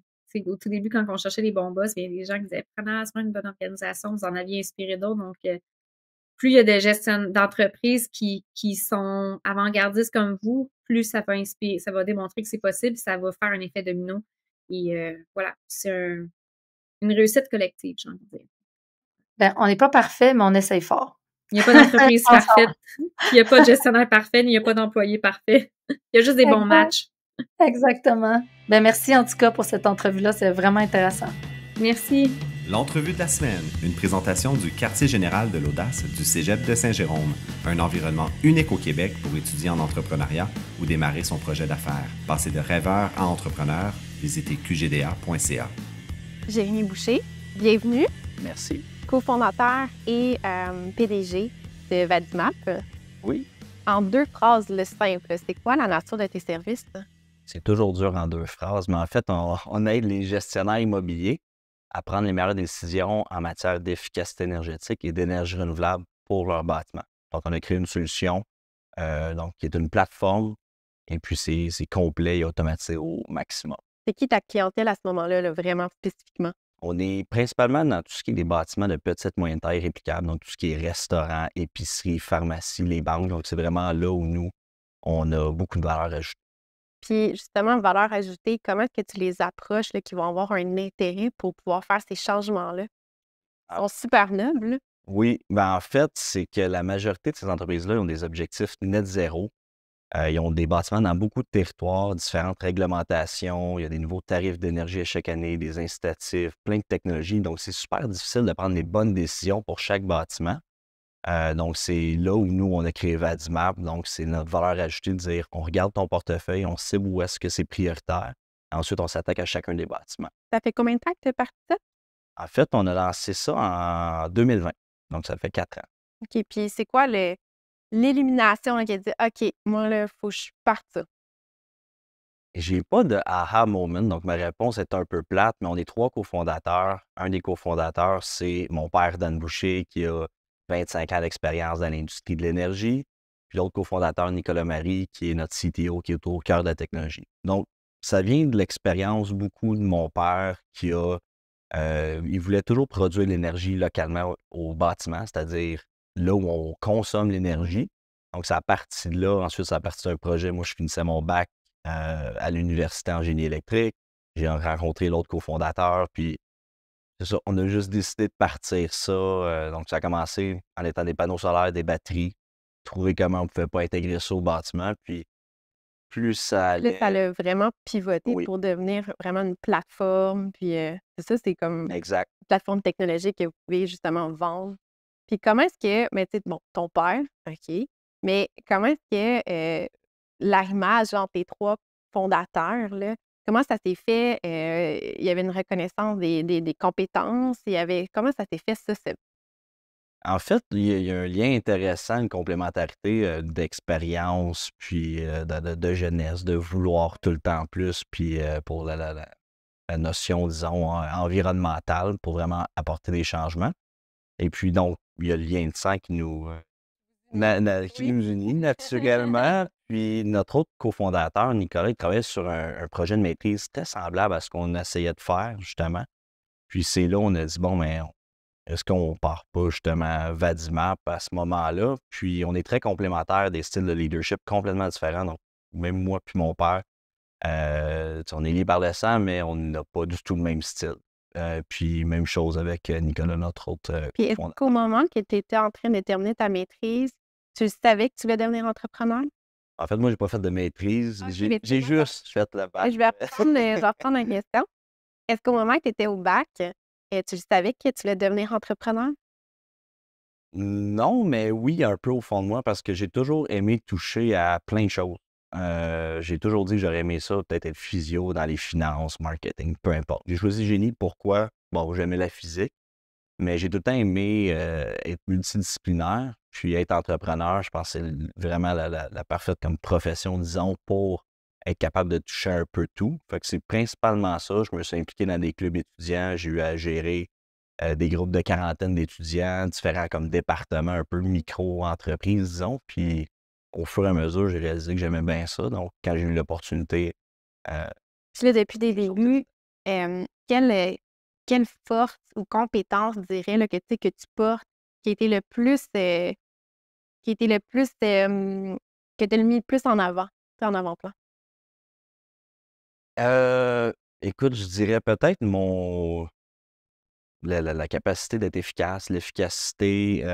au tout début, quand on cherchait les bons boss, il y a des gens qui disaient Prana, c'est pas une bonne organisation, vous en aviez inspiré d'autres. Donc, plus il y a de gestion d'entreprises qui sont avant-gardistes comme vous, plus ça va inspirer, ça va démontrer que c'est possible, ça va faire un effet domino. Et voilà, c'est une réussite collective, j'ai envie de dire. Ben, on n'est pas parfait, mais on essaye fort. Il n'y a pas d'entreprise parfaite, il n'y a pas de gestionnaire parfait, il n'y a pas d'employé parfait. Il y a juste des bons matchs. Exactement. Ben, merci en tout cas pour cette entrevue-là, c'est vraiment intéressant. Merci. L'entrevue de la semaine, une présentation du quartier général de l'audace du Cégep de Saint-Jérôme, un environnement unique au Québec pour étudier en entrepreneuriat ou démarrer son projet d'affaires. Passer de rêveur à entrepreneur, visitez qgda.ca. Jérémy Boucher, bienvenue. Merci. Cofondateur et PDG de Vadimap. Oui. En 2 phrases, le simple, c'est quoi la nature de tes services? C'est toujours dur en 2 phrases, mais en fait, on aide les gestionnaires immobiliers à prendre les meilleures décisions en matière d'efficacité énergétique et d'énergie renouvelable pour leur bâtiment. Donc, on a créé une solution qui est une plateforme et puis c'est complet et automatisé au maximum. C'est qui ta clientèle à ce moment-là, là, vraiment spécifiquement? On est principalement dans tout ce qui est des bâtiments de petite moyenne taille réplicables, donc tout ce qui est restaurants, épiceries, pharmacies, les banques. Donc, c'est vraiment là où nous, on a beaucoup de valeur ajoutée. Puis, justement, valeur ajoutée, comment est-ce que tu les approches là, qui vont avoir un intérêt pour pouvoir faire ces changements-là? Ils sont super nobles. Oui, ben en fait, c'est que la majorité de ces entreprises-là ont des objectifs net zéro. Ils ont des bâtiments dans beaucoup de territoires, différentes réglementations, il y a des nouveaux tarifs d'énergie à chaque année, des incitatifs, plein de technologies. Donc, c'est super difficile de prendre les bonnes décisions pour chaque bâtiment. Donc, c'est là où nous, on a créé Vadimap. Donc, c'est notre valeur ajoutée de dire, on regarde ton portefeuille, on sait où est-ce que c'est prioritaire. Ensuite, on s'attaque à chacun des bâtiments. Ça fait combien de temps que tu es parti ça? En fait, on a lancé ça en 2020. Donc, ça fait 4 ans. OK, puis c'est quoi l'élimination là, qui a dit OK, moi, là, il faut que je parte ça? J'ai pas de aha moment, donc ma réponse est un peu plate, mais on est 3 cofondateurs. Un des cofondateurs, c'est mon père, Dan Boucher, qui a 25 ans d'expérience dans l'industrie de l'énergie. Puis l'autre cofondateur, Nicolas Marie, qui est notre CTO, qui est au cœur de la technologie. Donc, ça vient de l'expérience beaucoup de mon père qui il voulait toujours produire l'énergie localement au bâtiment, c'est-à-dire là où on consomme l'énergie. Donc, ça a parti de là. Ensuite, ça a parti d'un projet. Moi, je finissais mon bac à l'université en génie électrique. J'ai rencontré l'autre cofondateur, puis c'est ça, on a juste décidé de partir ça. Donc, ça a commencé en étant des panneaux solaires, des batteries, trouver comment on ne pouvait pas intégrer ça au bâtiment, puis plus ça Là, ça allait... l'a vraiment pivoté Oui, pour devenir vraiment une plateforme. Puis c'est ça, c'est comme une exact. plateforme technologique que vous pouvez justement vendre. Puis comment est-ce que, mais tu sais, bon, ton père, OK, mais comment est-ce que l'arrimage entre les 3 fondateurs, là, comment ça s'est fait? Il y avait une reconnaissance des compétences, comment ça s'est fait, ça? En fait, il y a un lien intéressant, une complémentarité d'expérience, puis de jeunesse, de vouloir tout le temps plus, puis pour la notion, disons, environnementale, pour vraiment apporter des changements. Et puis donc, il y a le lien de sang qui qui nous unit naturellement. Puis notre autre cofondateur, Nicolas, il travaillait sur un projet de maîtrise très semblable à ce qu'on essayait de faire, justement. Puis c'est là on a dit, bon, mais est-ce qu'on part pas justement Vadimap à ce moment-là? Puis on est très complémentaires, des styles de leadership complètement différents. Donc, même moi puis mon père, on est liés par le sang, mais on n'a pas du tout le même style. Puis même chose avec Nicolas, notre autre Puis est-ce cofondateur. qu'au moment que tu étais en train de terminer ta maîtrise, tu savais que tu voulais devenir entrepreneur? En fait, moi, j'ai pas fait de maîtrise. OK, J'ai mais j'ai juste fait le bac. je vais reprendre la question. Est-ce qu'au moment que tu étais au bac, tu savais que tu voulais devenir entrepreneur? Non, mais oui, un peu au fond de moi, parce que j'ai toujours aimé toucher à plein de choses. J'ai toujours dit que j'aurais aimé ça, peut-être être physio dans les finances, marketing, peu importe. J'ai choisi génie, pourquoi? Bon, j'aimais la physique, mais j'ai tout le temps aimé être multidisciplinaire, puis être entrepreneur. Je pense que c'est vraiment la parfaite comme profession, disons, pour être capable de toucher un peu tout. Fait que c'est principalement ça. Je me suis impliqué dans des clubs étudiants, j'ai eu à gérer des groupes de quarantaine d'étudiants, différents comme départements, un peu micro-entreprises, disons. Puis au fur et à mesure, j'ai réalisé que j'aimais bien ça. Donc, quand j'ai eu l'opportunité, euh, Puis là, depuis des débuts, quelle force ou compétence, je dirais, là, que, tu sais, que tu portes, qui a été le plus, que tu as mis le plus en avant, tu sais, en avant-plan? écoute, je dirais peut-être la capacité d'être efficace, l'efficacité,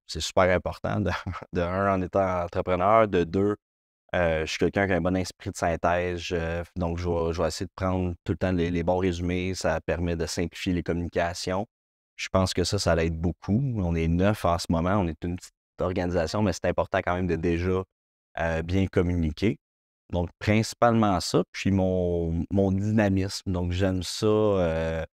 c'est super important. De un, en étant entrepreneur. De deux, je suis quelqu'un qui a un bon esprit de synthèse. Donc, je vais essayer de prendre tout le temps les bons résumés. Ça permet de simplifier les communications. Je pense que ça l'aide beaucoup. On est 9 en ce moment. On est une petite organisation, mais c'est important quand même de déjà bien communiquer. Donc, principalement ça. Puis mon dynamisme. Donc, j'aime ça.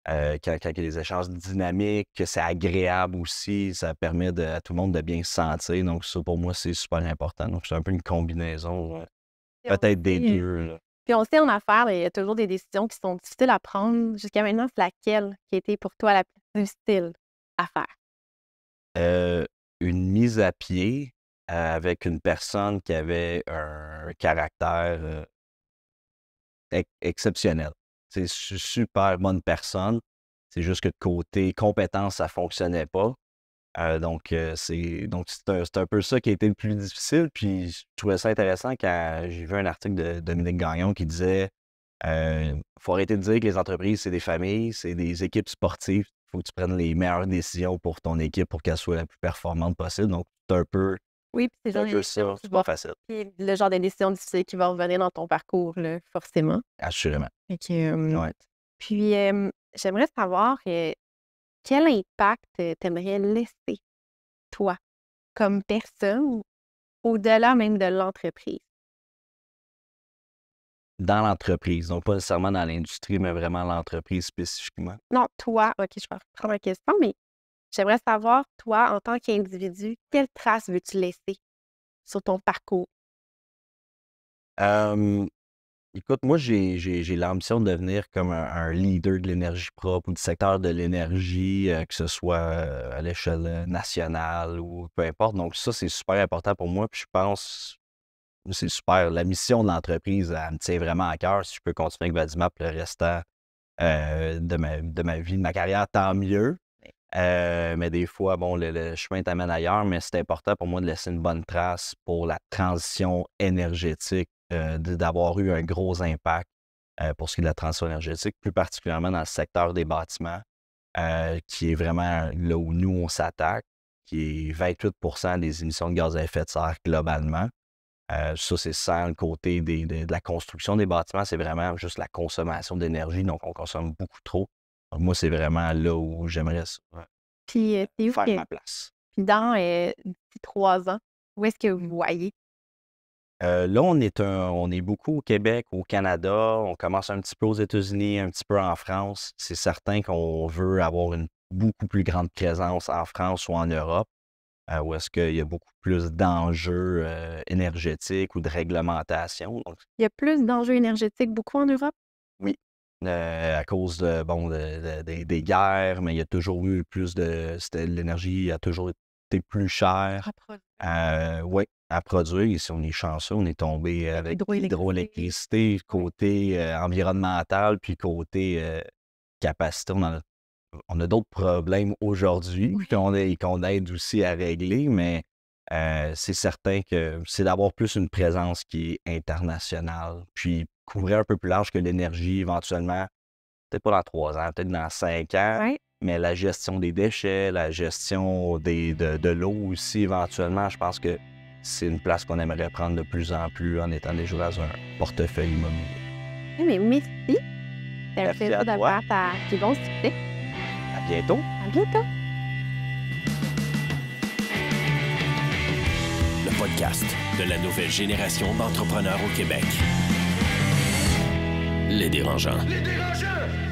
Quand il y a des échanges dynamiques, que c'est agréable aussi, ça permet à tout le monde de bien se sentir. Donc, ça, pour moi, c'est super important. Donc, c'est un peu une combinaison, Puis on peut-être des sait, deux. Là. puis on sait en affaires, il y a toujours des décisions qui sont difficiles à prendre. Jusqu'à maintenant, c'est laquelle qui a été pour toi la plus difficile à faire? Une mise à pied avec une personne qui avait un caractère exceptionnel. C'est une super bonne personne. C'est juste que côté compétence, ça ne fonctionnait pas. C'est un peu ça qui a été le plus difficile. Puis je trouvais ça intéressant quand j'ai vu un article de Dominique Gagnon qui disait faut arrêter de dire que les entreprises, c'est des familles, c'est des équipes sportives. Il faut que tu prennes les meilleures décisions pour ton équipe pour qu'elle soit la plus performante possible. Donc, c'est un peu, Oui, puis c'est c'est un le genre de peu décision ça. qui C'est va pas facile. puis le genre de décision difficile qui va revenir dans ton parcours, là, forcément. Assurément. Fait que, Ouais. puis, j'aimerais savoir quel impact t'aimerais laisser, toi, comme personne, au-delà même de l'entreprise. Dans l'entreprise, donc pas nécessairement dans l'industrie, mais vraiment l'entreprise spécifiquement. Non, toi, OK, je vais reprendre la question, mais j'aimerais savoir, toi, en tant qu'individu, quelle trace veux-tu laisser sur ton parcours? Écoute, moi, j'ai l'ambition de devenir comme un leader de l'énergie propre ou du secteur de l'énergie, que ce soit à l'échelle nationale ou peu importe. Donc, ça, c'est super important pour moi. Puis je pense, c'est super. La mission de l'entreprise, elle me tient vraiment à cœur. Si je peux continuer avec Vadimap le restant de ma vie, de ma carrière, tant mieux. Mais des fois, bon, le chemin t'amène ailleurs, mais c'est important pour moi de laisser une bonne trace pour la transition énergétique, d'avoir eu un gros impact pour ce qui est de la transition énergétique, plus particulièrement dans le secteur des bâtiments, qui est vraiment là où nous, on s'attaque, qui est 28% des émissions de gaz à effet de serre globalement. Ça, c'est sans le côté de la construction des bâtiments, c'est vraiment juste la consommation d'énergie, donc on consomme beaucoup trop. Donc, moi, c'est vraiment là où j'aimerais Puis, c'est où faire que, ma place. puis dans d'ici 3 ans, où est-ce que vous voyez? Là, on est beaucoup au Québec, au Canada. On commence un petit peu aux États-Unis, un petit peu en France. C'est certain qu'on veut avoir une beaucoup plus grande présence en France ou en Europe, où est-ce qu'il y a beaucoup plus d'enjeux énergétiques ou de réglementation. Donc, Il y a plus d'enjeux énergétiques beaucoup en Europe? oui, à cause des guerres, mais il y a toujours eu l'énergie a toujours été plus chère. Oui, à produire. Et si on est chanceux, on est tombé avec l'hydroélectricité, côté environnemental, puis côté capacité. On a d'autres problèmes aujourd'hui qu'on aide aussi à régler, mais c'est certain que c'est d'avoir plus une présence qui est internationale, puis couvrir un peu plus large que l'énergie éventuellement, peut-être pas dans 3 ans, peut-être dans 5 ans, Ouais. mais la gestion des déchets, la gestion de l'eau aussi éventuellement, je pense que c'est une place qu'on aimerait prendre de plus en plus en étant déjà dans un portefeuille immobilier. Oui, mais merci. C'est un Merci plaisir à de toi. voir ta plus bon succès. À bientôt! À bientôt! Le podcast de la nouvelle génération d'entrepreneurs au Québec. Les Dérangeants. Les Dérangeants!